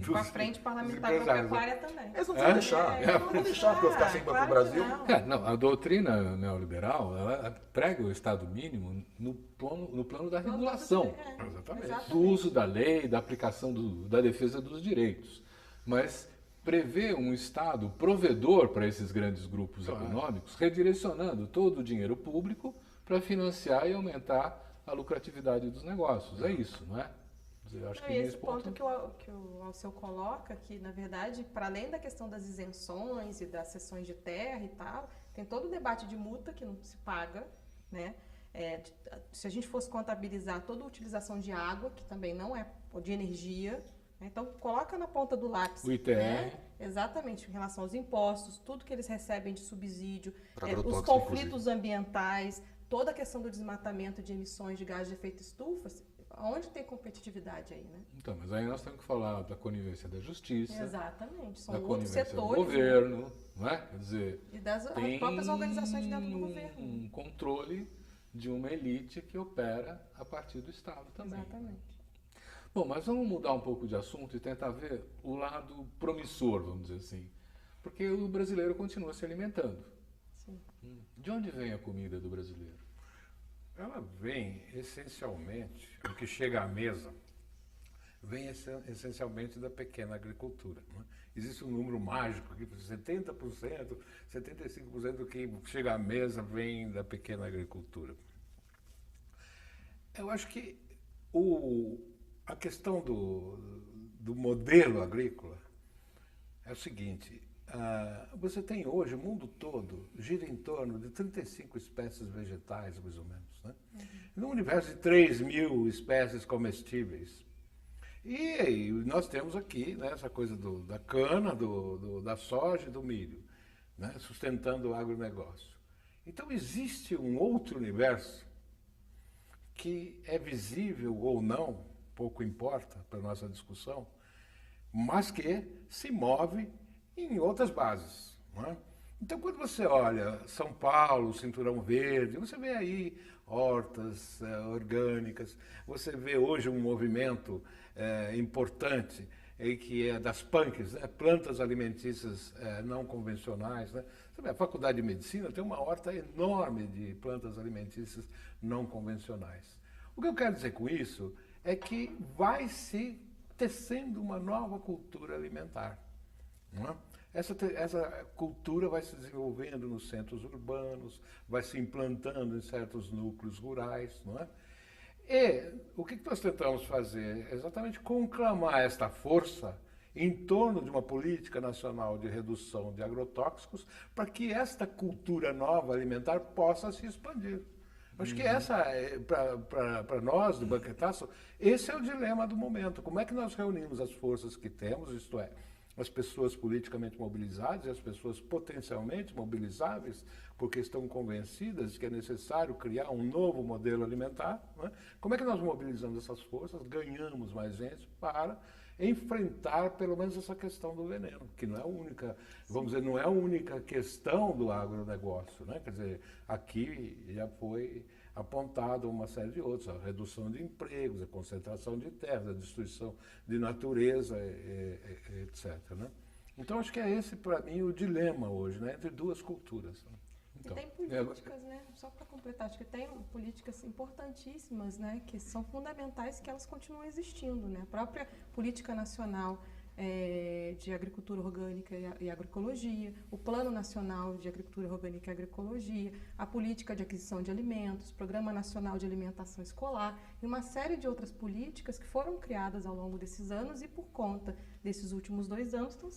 S2: Com a Frente Parlamentar Agropecuária também.
S3: Eles não vão deixar. Não vão deixar porque eu ficar sem banco no Brasil.
S1: Não, a doutrina neoliberal, ela prega o Estado mínimo no plano da regulação.
S4: Exatamente.
S1: Do uso da lei, da aplicação da defesa dos direitos. Mas prevê um Estado provedor para esses grandes grupos econômicos, redirecionando todo o dinheiro público para financiar e aumentar a lucratividade dos negócios. É isso, não é? Eu acho que
S2: esse ponto que o Alceu coloca, que na verdade, para além da questão das isenções e das cessões de terra e tal, tem todo o debate de multa que não se paga, né? Se a gente fosse contabilizar toda a utilização de água, que também não é, ou de energia, né? Então coloca na ponta do lápis.
S1: O ITR.
S2: Né? Exatamente, em relação aos impostos, tudo que eles recebem de subsídio, os conflitos
S3: inclusive.
S2: Ambientais, toda a questão do desmatamento de emissões de gás de efeito estufa, onde tem competitividade aí, né?
S1: Então, mas aí nós temos que falar da conivência da justiça.
S2: Exatamente, são
S1: da
S2: outros
S1: conivência
S2: setores.
S1: do governo, não é? Quer dizer,
S2: E das
S1: tem
S2: próprias organizações dentro do governo.
S1: um controle de uma elite que opera a partir do Estado também.
S2: Exatamente.
S1: Bom, mas vamos mudar um pouco de assunto e tentar ver o lado promissor, vamos dizer assim. Porque o brasileiro continua se alimentando.
S2: Sim.
S1: De onde vem a comida do brasileiro?
S4: Ela vem essencialmente, o que chega à mesa, vem essencialmente da pequena agricultura. Né? Existe um número mágico aqui, 70%, 75% do que chega à mesa vem da pequena agricultura. Eu acho que a questão do modelo agrícola é o seguinte: você tem hoje, o mundo todo, gira em torno de 35 espécies vegetais, mais ou menos, né? Num universo de 3.000 espécies comestíveis. E nós temos aqui, né, essa coisa da cana, da soja e do milho, né, sustentando o agronegócio. Então existe um outro universo que é visível ou não, pouco importa para a nossa discussão, mas que se move em outras bases. Não é? Então, quando você olha São Paulo, Cinturão Verde, você vê aí hortas orgânicas, você vê hoje um movimento importante que é das PANCs, né? Plantas alimentícias não convencionais. Né? Você vê, a Faculdade de Medicina tem uma horta enorme de plantas alimentícias não convencionais. O que eu quero dizer com isso é que vai se tecendo uma nova cultura alimentar. Não é? Essa cultura vai se desenvolvendo nos centros urbanos, vai se implantando em certos núcleos rurais, não é? E o que nós tentamos fazer? É exatamente conclamar esta força em torno de uma política nacional de redução de agrotóxicos para que esta cultura nova alimentar possa se expandir. Acho que para nós, do Banquetaço, esse é o dilema do momento. Como é que nós reunimos as forças que temos, isto é, as pessoas politicamente mobilizadas e as pessoas potencialmente mobilizáveis, porque estão convencidas de que é necessário criar um novo modelo alimentar. Né? Como é que nós mobilizamos essas forças, ganhamos mais gente para enfrentar pelo menos essa questão do veneno, que não é a única, vamos dizer, não é a única questão do agronegócio, né? Quer dizer, aqui já foi apontado uma série de outros, a redução de empregos, a concentração de terras, a destruição de natureza, etc. Né? Então, acho que é esse, para mim, o dilema hoje, né? Entre duas culturas. Né?
S2: Então, e tem políticas, né? Só para completar, acho que tem políticas importantíssimas, né? Que são fundamentais, que elas continuam existindo, né? A própria Política Nacional de Agricultura Orgânica e Agroecologia, o Plano Nacional de Agricultura Orgânica e Agroecologia, a Política de Aquisição de Alimentos, Programa Nacional de Alimentação Escolar e uma série de outras políticas que foram criadas ao longo desses anos e por conta desses últimos 2 anos estão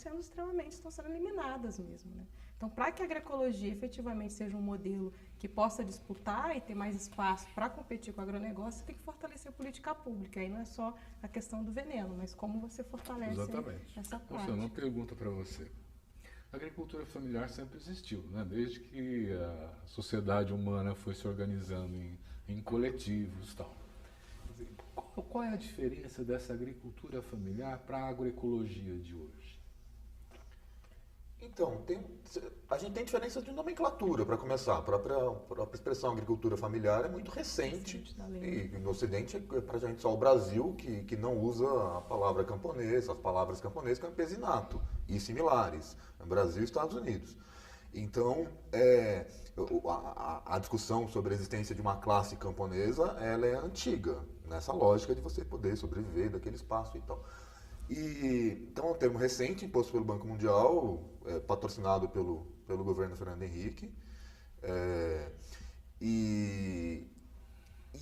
S2: sendo eliminadas mesmo, né? Então, para que a agroecologia efetivamente seja um modelo que possa disputar e ter mais espaço para competir com o agronegócio, tem que fortalecer a política pública. Aí não é só a questão do veneno, mas como você fortalece
S4: Exatamente.
S2: essa
S1: Nossa,
S2: parte.
S1: uma pergunta para você. A agricultura familiar sempre existiu, né? Desde que a sociedade humana foi se organizando em coletivos e tal. Quer dizer, qual é a diferença dessa agricultura familiar para a agroecologia de hoje?
S3: Então, a gente tem diferença de nomenclatura, para começar. A própria expressão agricultura familiar é muito recente.
S2: Recente da lei.
S3: E no Ocidente é praticamente só o Brasil que não usa a palavra camponês, as palavras camponês, campesinato e similares. É Brasil e Estados Unidos. Então, a discussão sobre a existência de uma classe camponesa, ela é antiga, nessa lógica de você poder sobreviver daquele espaço e tal. Então, é um termo recente, imposto pelo Banco Mundial, patrocinado pelo governo Fernando Henrique. E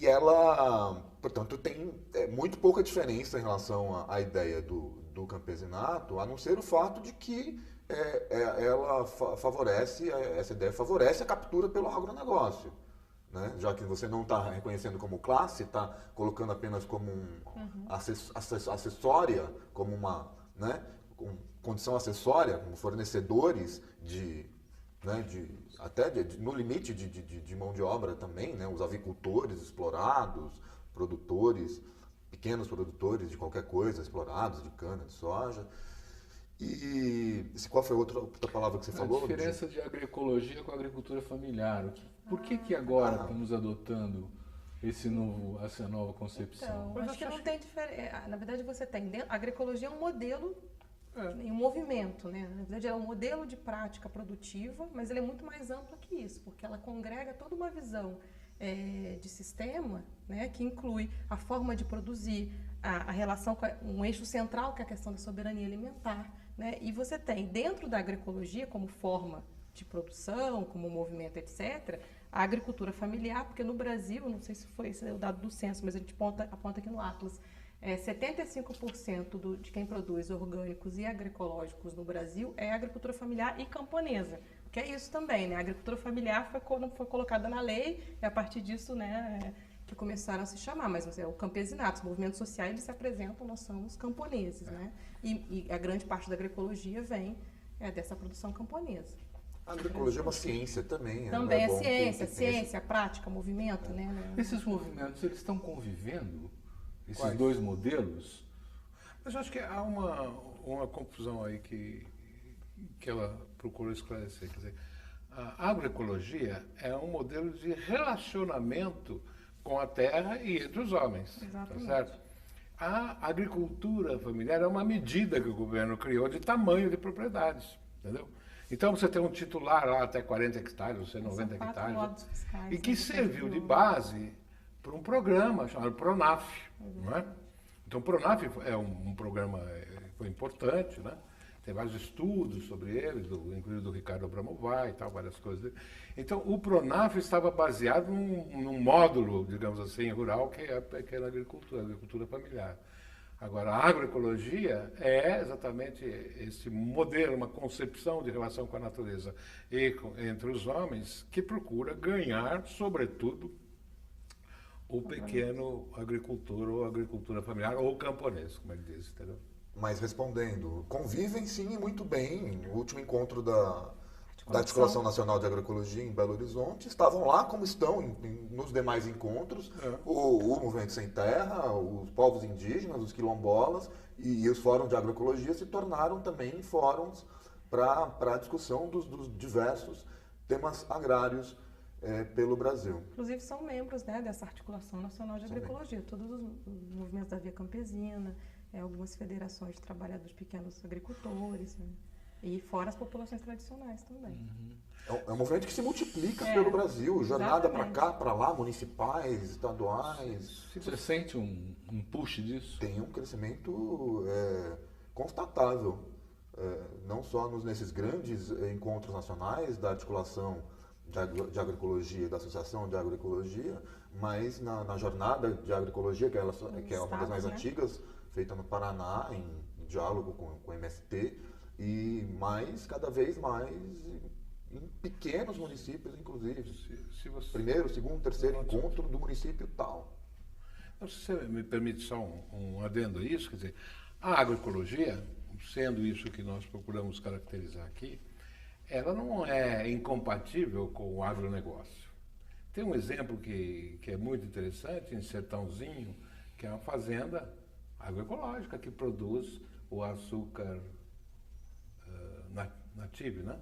S3: ela, portanto, tem muito pouca diferença em relação à ideia do campesinato, a não ser o fato de que essa ideia favorece a captura pelo agronegócio. Né? Já que você não está reconhecendo como classe, está colocando apenas como acessória, como uma, né, condição acessória, como fornecedores no limite de mão de obra também, né, os avicultores explorados, pequenos produtores de qualquer coisa, explorados, de cana, de soja. Qual foi a outra palavra que você falou?
S1: A diferença de agroecologia com a agricultura familiar. Por que agora estamos adotando essa nova concepção?
S2: Então, acho que não tem diferença. Na verdade, você tem. A agroecologia é um modelo em um movimento, né? Na verdade, é um modelo de prática produtiva, mas ele é muito mais amplo que isso, porque ela congrega toda uma visão de sistema, né, que inclui a forma de produzir, a relação com um eixo central, que é a questão da soberania alimentar, né? E você tem, dentro da agroecologia, como forma de produção, como movimento, etc., a agricultura familiar, porque no Brasil, não sei se foi esse o dado do censo, mas a gente aponta aqui no Atlas, 75% de quem produz orgânicos e agroecológicos no Brasil é agricultura familiar e camponesa. Que é isso também, né? A agricultura familiar foi colocada na lei e a partir disso, né, que começaram a se chamar, mas o campesinato, os movimentos sociais, eles se apresentam, nós somos camponeses, né? E a grande parte da agroecologia vem dessa produção camponesa.
S3: A agroecologia é uma ciência também.
S2: Também é ciência, prática, movimento, né?
S1: Esses movimentos, eles estão convivendo? Esses
S4: Quais?
S1: dois modelos?
S4: Mas eu acho que há uma confusão aí que ela procurou esclarecer. Quer dizer, a agroecologia é um modelo de relacionamento com a terra e entre os homens.
S2: Exatamente.
S4: Tá certo? A agricultura familiar é uma medida que o governo criou de tamanho de propriedades. Entendeu? Então você tem um titular lá até 40 hectares, você 90
S2: São 4
S4: hectares.
S2: modos fiscais,
S4: E que
S2: né,
S4: serviu de base para um programa chamado Pronaf. Não é? Então o Pronaf é um programa foi importante, né? Tem vários estudos sobre ele, inclusive do Ricardo Abramovay e tal, várias coisas. Então o Pronaf estava baseado num módulo, digamos assim, rural, que é a agricultura familiar. Agora, a agroecologia é exatamente esse modelo, uma concepção de relação com a natureza entre os homens que procura ganhar, sobretudo, o pequeno agricultor ou agricultura familiar ou camponês, como ele diz, entendeu?
S3: Mas respondendo, convivem sim e muito bem. No último encontro da Articulação Nacional de Agroecologia em Belo Horizonte, estavam lá como estão nos demais encontros, o Movimento Sem Terra, os povos indígenas, os quilombolas e os fóruns de agroecologia se tornaram também fóruns para a discussão dos diversos temas agrários pelo Brasil.
S2: Inclusive são membros, né, dessa Articulação Nacional de Agroecologia, todos os movimentos da Via Campesina, algumas federações de trabalhadores pequenos agricultores, né? E fora as populações tradicionais também.
S3: É um movimento que se multiplica pelo Brasil, jornada para cá, para lá, municipais, estaduais.
S1: Você sente um push disso?
S3: Tem um crescimento constatável, não só nesses grandes encontros nacionais da articulação de agroecologia, da Associação de Agroecologia, mas na jornada de agroecologia, que é uma das mais antigas, feita no Paraná, em diálogo com o MST, e cada vez mais em pequenos municípios, inclusive.
S4: Se você,
S3: Primeiro, segundo, terceiro encontro do município tal.
S4: Então, se você me permite só um adendo a isso, quer dizer, a agroecologia, sendo isso que nós procuramos caracterizar aqui, ela não é incompatível com o agronegócio. Tem um exemplo que é muito interessante, em Sertãozinho, que é uma fazenda agroecológica que produz o açúcar nativo, né?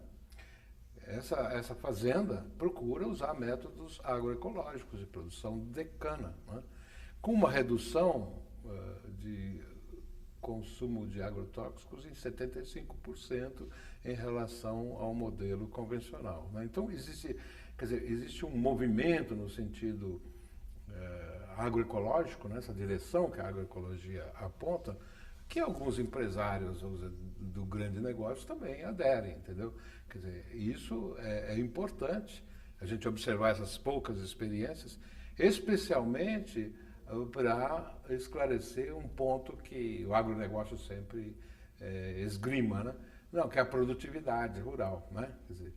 S4: Essa fazenda procura usar métodos agroecológicos de produção de cana, né? Com uma redução de consumo de agrotóxicos em 75% em relação ao modelo convencional, né? Então existe um movimento no sentido agroecológico, nessa direção que a agroecologia aponta, que alguns empresários do grande negócio também aderem, entendeu? Quer dizer, isso é importante, a gente observar essas poucas experiências, especialmente para esclarecer um ponto que o agronegócio sempre esgrima, né? Não, que é a produtividade rural, né? Quer dizer,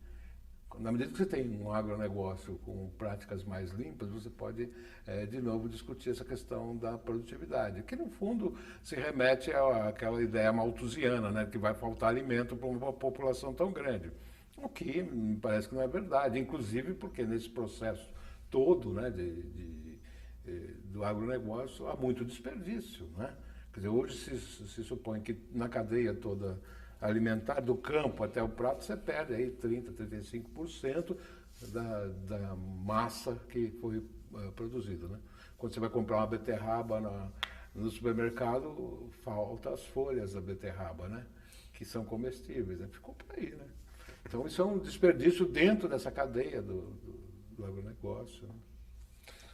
S4: na medida que você tem um agronegócio com práticas mais limpas, você pode, de novo, discutir essa questão da produtividade, que, no fundo, se remete àquela ideia malthusiana, né, que vai faltar alimento para uma população tão grande. O que me parece que não é verdade, inclusive porque nesse processo todo, né, do agronegócio há muito desperdício, né? Quer dizer, hoje se supõe que na cadeia toda alimentar, do campo até o prato, você perde aí 30%, 35% da massa que foi produzida, né? Quando você vai comprar uma beterraba no supermercado, faltam as folhas da beterraba, né? Que são comestíveis, né? Ficou por aí, né? Então isso é um desperdício dentro dessa cadeia do agronegócio, né?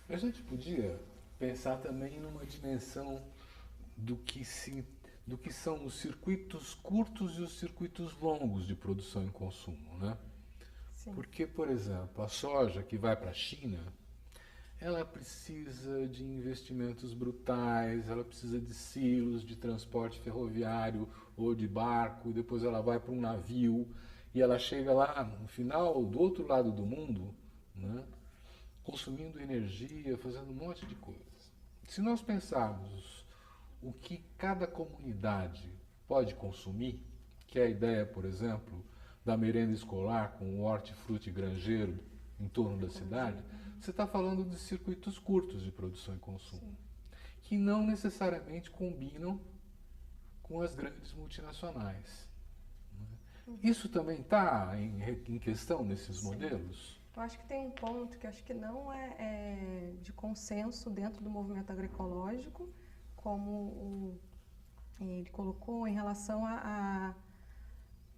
S1: A gente podia pensar também numa dimensão do que são os circuitos curtos e os circuitos longos de produção e consumo, né?
S2: Sim.
S1: Porque, por exemplo, a soja que vai para a China, ela precisa de investimentos brutais, ela precisa de silos de transporte ferroviário ou de barco, e depois ela vai para um navio, e ela chega lá no final, do outro lado do mundo, né, consumindo energia, fazendo um monte de coisas. Se nós pensarmos o que cada comunidade pode consumir, que é a ideia, por exemplo, da merenda escolar com o hortifruti granjeiro em torno da cidade, você está falando de circuitos curtos de produção e consumo,
S2: Sim.
S1: que não necessariamente combinam com as grandes multinacionais. Isso também está em questão nesses
S2: Sim.
S1: modelos?
S2: Eu acho que tem um ponto que acho que não é de consenso dentro do movimento agroecológico, como ele colocou em relação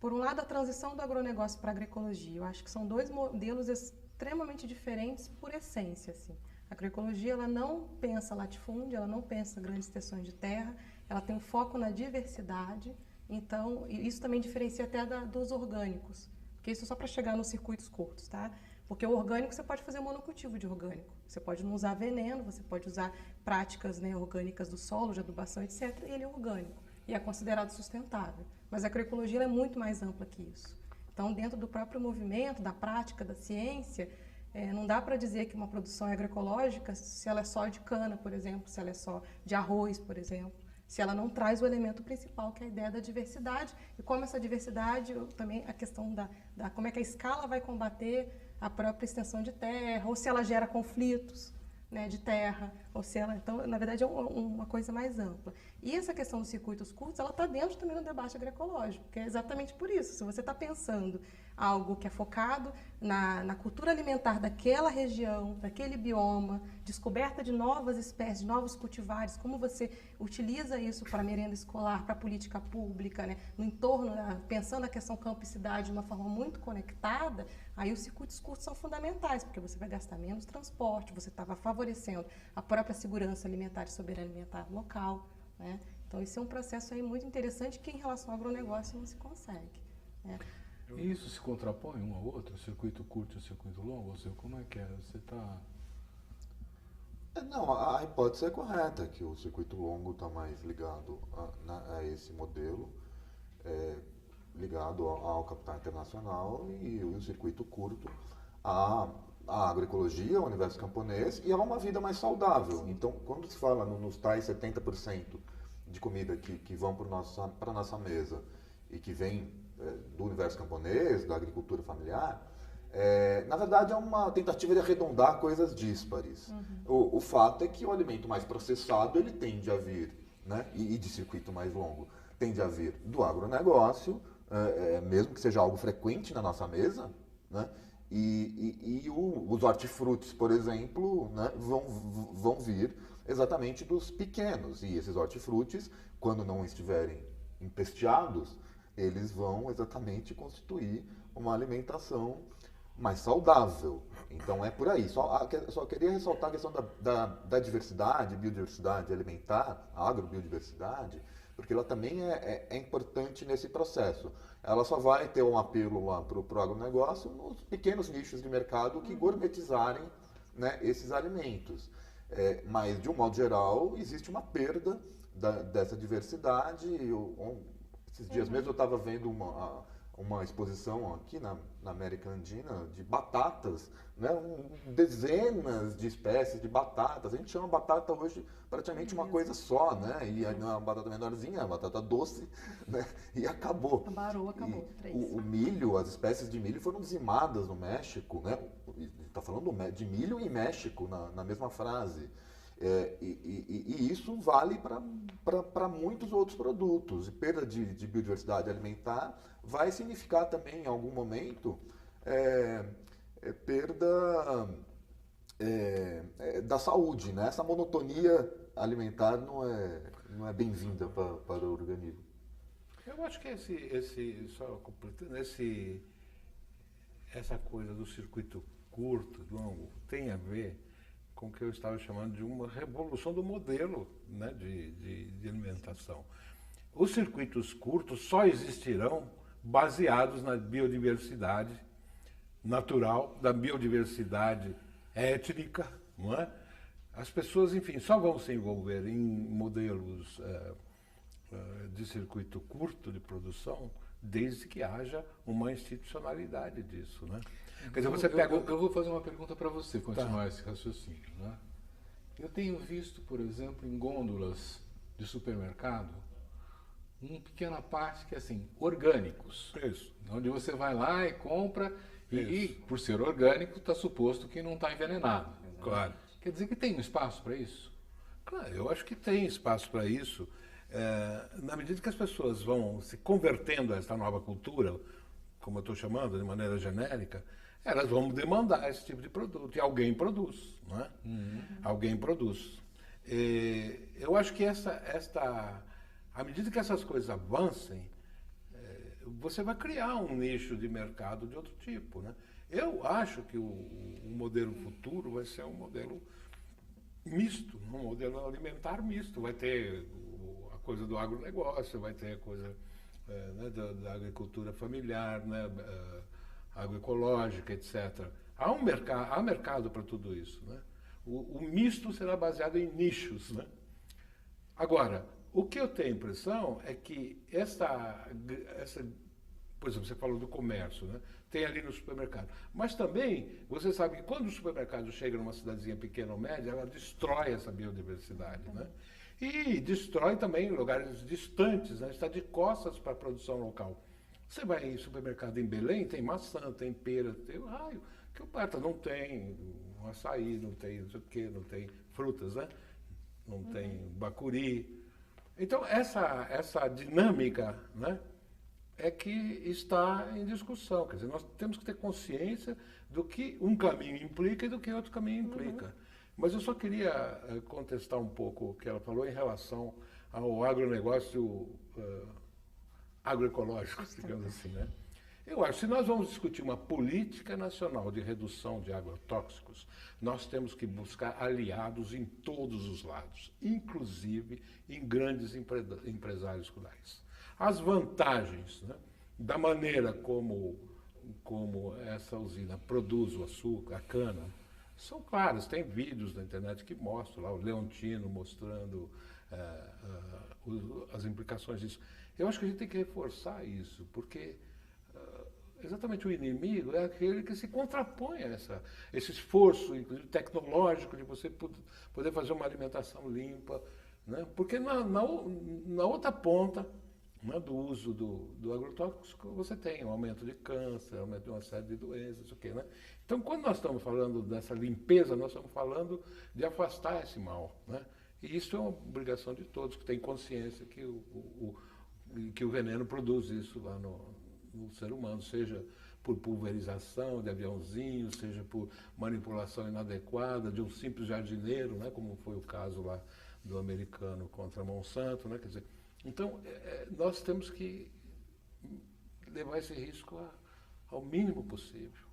S2: por um lado, a transição do agronegócio para a agroecologia. Eu acho que são dois modelos extremamente diferentes por essência, assim. A agroecologia, ela não pensa latifúndio, ela não pensa grandes extensões de terra, ela tem um foco na diversidade, então, isso também diferencia até dos orgânicos, porque isso é só para chegar nos circuitos curtos, tá? Porque o orgânico, você pode fazer monocultivo de orgânico, você pode não usar veneno, você pode usar práticas, né, orgânicas do solo, de adubação, etc., e ele é orgânico, e é considerado sustentável. Mas a agroecologia é muito mais ampla que isso. Então, dentro do próprio movimento, da prática, da ciência, não dá para dizer que uma produção é agroecológica se ela é só de cana, por exemplo, se ela é só de arroz, por exemplo, se ela não traz o elemento principal, que é a ideia da diversidade, e como essa diversidade, também a questão como é que a escala vai combater a própria extensão de terra, ou se ela gera conflitos, né, de terra, ou se ela... Então, na verdade, é uma coisa mais ampla. E essa questão dos circuitos curtos, ela está dentro também do debate agroecológico, que é exatamente por isso. Se você está pensando algo que é focado na cultura alimentar daquela região, daquele bioma, descoberta de novas espécies, de novos cultivares, como você utiliza isso para a merenda escolar, para a política pública, né, no entorno, pensando a questão campo e cidade de uma forma muito conectada, aí os circuitos curtos são fundamentais, porque você vai gastar menos transporte, você estava favorecendo a própria segurança alimentar e soberania alimentar local, né? Então, esse é um processo aí muito interessante que, em relação ao agronegócio, não se consegue, né?
S1: E isso se contrapõe um ao outro, o circuito curto e o circuito longo? Ou seja, como é que é? Você está...
S3: Não, a hipótese é correta, que o circuito longo está mais ligado a esse modelo. ligado ao capital internacional e o circuito curto à agroecologia, ao universo camponês e a uma vida mais saudável. Então, quando se fala nos tais 70% de comida que vão para a nossa mesa e que vem do universo camponês, da agricultura familiar, na verdade é uma tentativa de arredondar coisas díspares. O fato é que o alimento mais processado ele tende a vir, né, e de circuito mais longo, tende a vir do agronegócio, mesmo que seja algo frequente na nossa mesa, né, os hortifrutis, por exemplo, né, vão vir exatamente dos pequenos. E esses hortifrutis, quando não estiverem empesteados, eles vão exatamente constituir uma alimentação mais saudável. Então é por aí. Só queria ressaltar a questão da diversidade, biodiversidade alimentar, a agrobiodiversidade, porque ela também é importante nesse processo. Ela só vai ter um apelo lá para o agronegócio nos pequenos nichos de mercado que gourmetizarem, né, esses alimentos. Mas, de um modo geral, existe uma perda dessa diversidade. Esses dias mesmo eu estava vendo uma exposição aqui na América Andina de batatas, né? Dezenas de espécies de batatas. A gente chama batata hoje praticamente uma coisa só, né? E não é uma batata menorzinha, é uma batata doce, né? E acabou.
S2: A baroa acabou.
S3: O milho, as espécies de milho foram dizimadas no México, né? Está falando de milho e México na mesma frase. E isso vale para muitos outros produtos. E perda de biodiversidade alimentar vai significar também, em algum momento, perda da saúde, né? Essa monotonia alimentar não é bem-vinda para o organismo.
S4: Eu acho que só completando, essa coisa do circuito curto, longo, tem a ver com o que eu estava chamando de uma revolução do modelo, né, de alimentação. Os circuitos curtos só existirão baseados na biodiversidade natural, da biodiversidade étnica, não é? As pessoas, enfim, só vão se envolver em modelos de circuito curto de produção desde que haja uma institucionalidade disso, né? Quer dizer, você pega...
S1: Eu vou fazer uma pergunta para você, continuar esse raciocínio, né? Eu tenho visto, por exemplo, em gôndolas de supermercado, uma pequena parte que é assim, orgânicos.
S4: Isso.
S1: Onde você vai lá e compra, e por ser orgânico, está suposto que não está envenenado.
S4: Claro.
S1: Quer dizer que tem um espaço para isso?
S4: Claro, eu acho que tem espaço para isso. Na medida que as pessoas vão se convertendo a esta nova cultura, como eu estou chamando, de maneira genérica, elas vão demandar esse tipo de produto. E alguém produz, não é? Alguém produz. Eu acho que à medida que essas coisas avancem, você vai criar um nicho de mercado de outro tipo, né? Eu acho que o modelo futuro vai ser um modelo misto, um modelo alimentar misto. Vai ter a coisa do agronegócio, vai ter a coisa né, da agricultura familiar, né, agroecológica, etc. Há mercado para tudo isso, né? O misto será baseado em nichos, né? Agora, o que eu tenho a impressão é que por exemplo, você falou do comércio, né? Tem ali no supermercado. Mas também, você sabe que quando o supermercado chega numa cidadezinha pequena ou média, ela destrói essa biodiversidade, né? E destrói também lugares distantes, né? Está de costas para a produção local. Você vai em supermercado em Belém, tem maçã, tem pera, tem raio. Que o Parta não tem um açaí, não tem não sei o quê, não tem frutas, né? Não tem bacuri. Então, essa dinâmica, né, é que está em discussão. Quer dizer, nós temos que ter consciência do que um caminho implica e do que outro caminho implica. Mas eu só queria contestar um pouco o que ela falou em relação ao agronegócio agroecológico, digamos assim, né? Eu acho que se nós vamos discutir uma política nacional de redução de agrotóxicos, nós temos que buscar aliados em todos os lados, inclusive em grandes empresários rurais. As vantagens, né, da maneira como essa usina produz o açúcar, a cana, são claras. Tem vídeos na internet que mostram lá o Leontino mostrando as implicações disso. Eu acho que a gente tem que reforçar isso, porque exatamente o inimigo é aquele que se contrapõe a esse esforço, inclusive tecnológico, de você poder fazer uma alimentação limpa, né? Porque na outra ponta, né, do uso do agrotóxico, você tem um aumento de câncer, aumento de uma série de doenças, o quê, né? Então, quando nós estamos falando dessa limpeza, nós estamos falando de afastar esse mal, né? E isso é uma obrigação de todos que têm consciência que que o veneno produz isso lá no ser humano, seja por pulverização de aviãozinho, seja por manipulação inadequada de um simples jardineiro, né, como foi o caso lá do americano contra Monsanto, né, quer dizer, então nós temos que levar esse risco ao mínimo possível.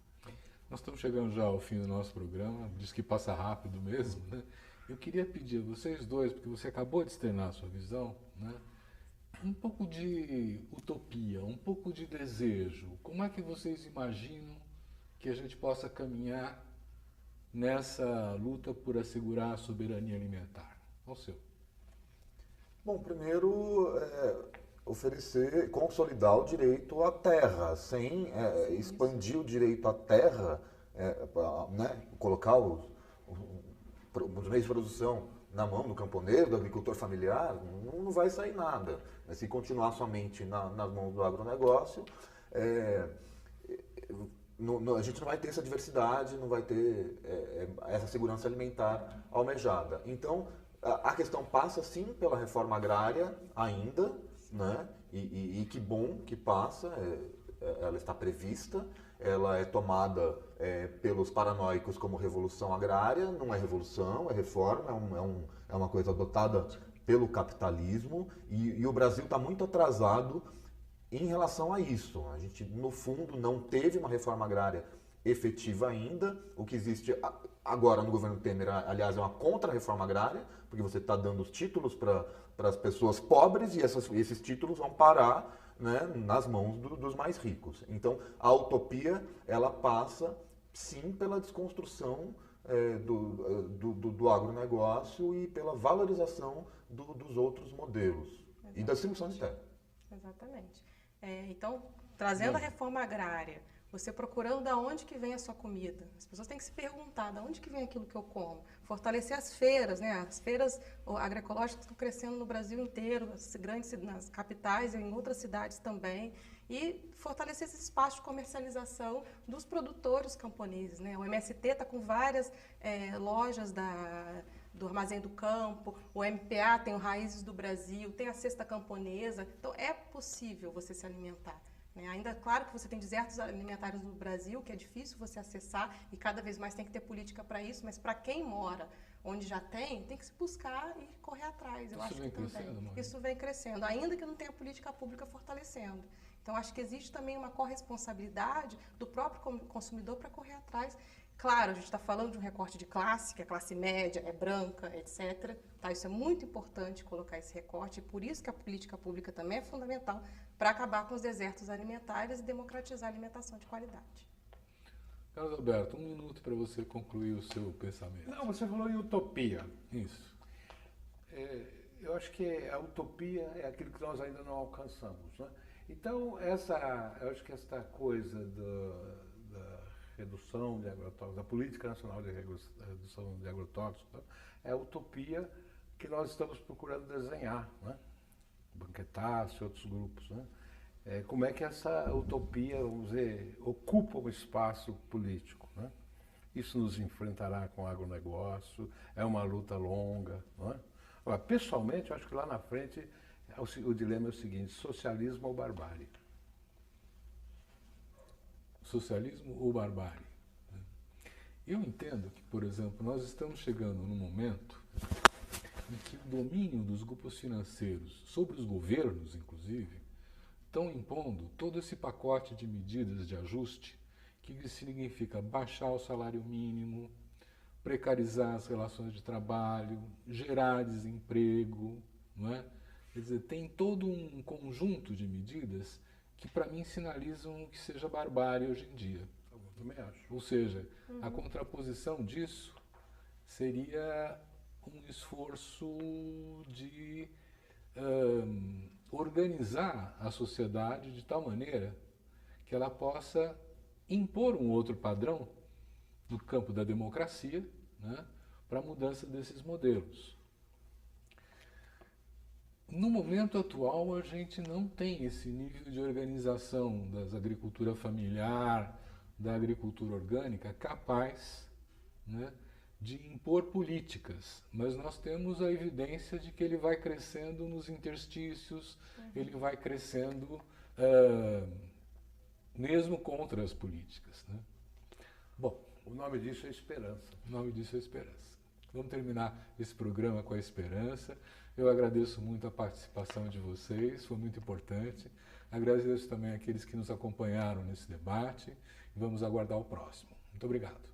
S1: Nós estamos chegando já ao fim do nosso programa, diz que passa rápido mesmo, né? Eu queria pedir a vocês dois, porque você acabou de externar a sua visão, né? Um pouco de utopia, um pouco de desejo. Como é que vocês imaginam que a gente possa caminhar nessa luta por assegurar a soberania alimentar? Qual o seu?
S3: Bom, primeiro, oferecer, consolidar o direito à terra, sem expandir o direito à terra, né, colocar os meios de produção na mão do camponês, do agricultor familiar, não vai sair nada. Se continuar somente nas mãos do agronegócio, a gente não vai ter essa diversidade, não vai ter essa segurança alimentar almejada. Então, a questão passa sim pela reforma agrária ainda, né? E que bom que passa, ela está prevista, ela é tomada pelos paranoicos como revolução agrária, não é revolução, é reforma, é uma coisa adotada pelo capitalismo e o Brasil está muito atrasado em relação a isso. A gente, no fundo, não teve uma reforma agrária efetiva ainda. O que existe agora no governo Temer, aliás, é uma contra-reforma agrária, porque você está dando os títulos para as pessoas pobres e esses títulos vão parar, né, nas mãos dos mais ricos. Então, a utopia, ela passa, sim, pela desconstrução do agronegócio e pela valorização dos outros modelos. Exatamente. E da distribuição de terra.
S2: Exatamente. Então, trazendo a reforma agrária, você procurando de onde que vem a sua comida. As pessoas têm que se perguntar de onde que vem aquilo que eu como. Fortalecer as feiras, né? As feiras agroecológicas estão crescendo no Brasil inteiro, nas capitais e em outras cidades também. E fortalecer esse espaço de comercialização dos produtores camponeses, né? O MST está com várias lojas do Armazém do Campo, o MPA tem o Raízes do Brasil, tem a Cesta Camponesa. Então, é possível você se alimentar. Ainda, claro que você tem desertos alimentares no Brasil, que é difícil você acessar e cada vez mais tem que ter política para isso, mas para quem mora onde já tem que se buscar e correr atrás. Eu acho que também. Isso vem crescendo, ainda que não tenha política pública fortalecendo. Então, acho que existe também uma corresponsabilidade do próprio consumidor para correr atrás. Claro, a gente está falando de um recorte de classe, que a classe média é branca, etc. Tá? Isso é muito importante colocar esse recorte, e por isso que a política pública também é fundamental para acabar com os desertos alimentares e democratizar a alimentação de qualidade.
S1: Carlos Alberto, 1 minuto para você concluir o seu pensamento.
S4: Não, você falou em utopia.
S1: Isso.
S4: Eu acho que a utopia é aquilo que nós ainda não alcançamos, né? Então, eu acho que essa coisa da redução de agrotóxicos, da Política Nacional de Redução de Agrotóxicos, é a utopia que nós estamos procurando desenhar, né? O Banquetaço e outros grupos, né? Como é que essa utopia, vamos dizer, ocupa um espaço político, né? Isso nos enfrentará com o agronegócio, é uma luta longa, não é? Agora, pessoalmente, eu acho que lá na frente o dilema é o seguinte: socialismo ou barbárie?
S1: Socialismo ou barbárie? Eu entendo que, por exemplo, nós estamos chegando num momento em que o domínio dos grupos financeiros sobre os governos, inclusive, estão impondo todo esse pacote de medidas de ajuste que significa baixar o salário mínimo, precarizar as relações de trabalho, gerar desemprego, não é? Quer dizer, tem todo um conjunto de medidas que, para mim, sinalizam que seja barbárie hoje em dia.
S4: Eu também acho.
S1: Ou seja, a contraposição disso seria um esforço de organizar a sociedade de tal maneira que ela possa impor um outro padrão no campo da democracia, né, para a mudança desses modelos. No momento atual, a gente não tem esse nível de organização da agricultura familiar, da agricultura orgânica, capaz, né, de impor políticas, mas nós temos a evidência de que ele vai crescendo nos interstícios, ele vai crescendo mesmo contra as políticas, né? Bom,
S4: O nome disso é esperança.
S1: o nome disso é esperança. Vamos terminar esse programa com a esperança. Eu agradeço muito a participação de vocês, foi muito importante. Agradeço também àqueles que nos acompanharam nesse debate e vamos aguardar o próximo. Muito obrigado.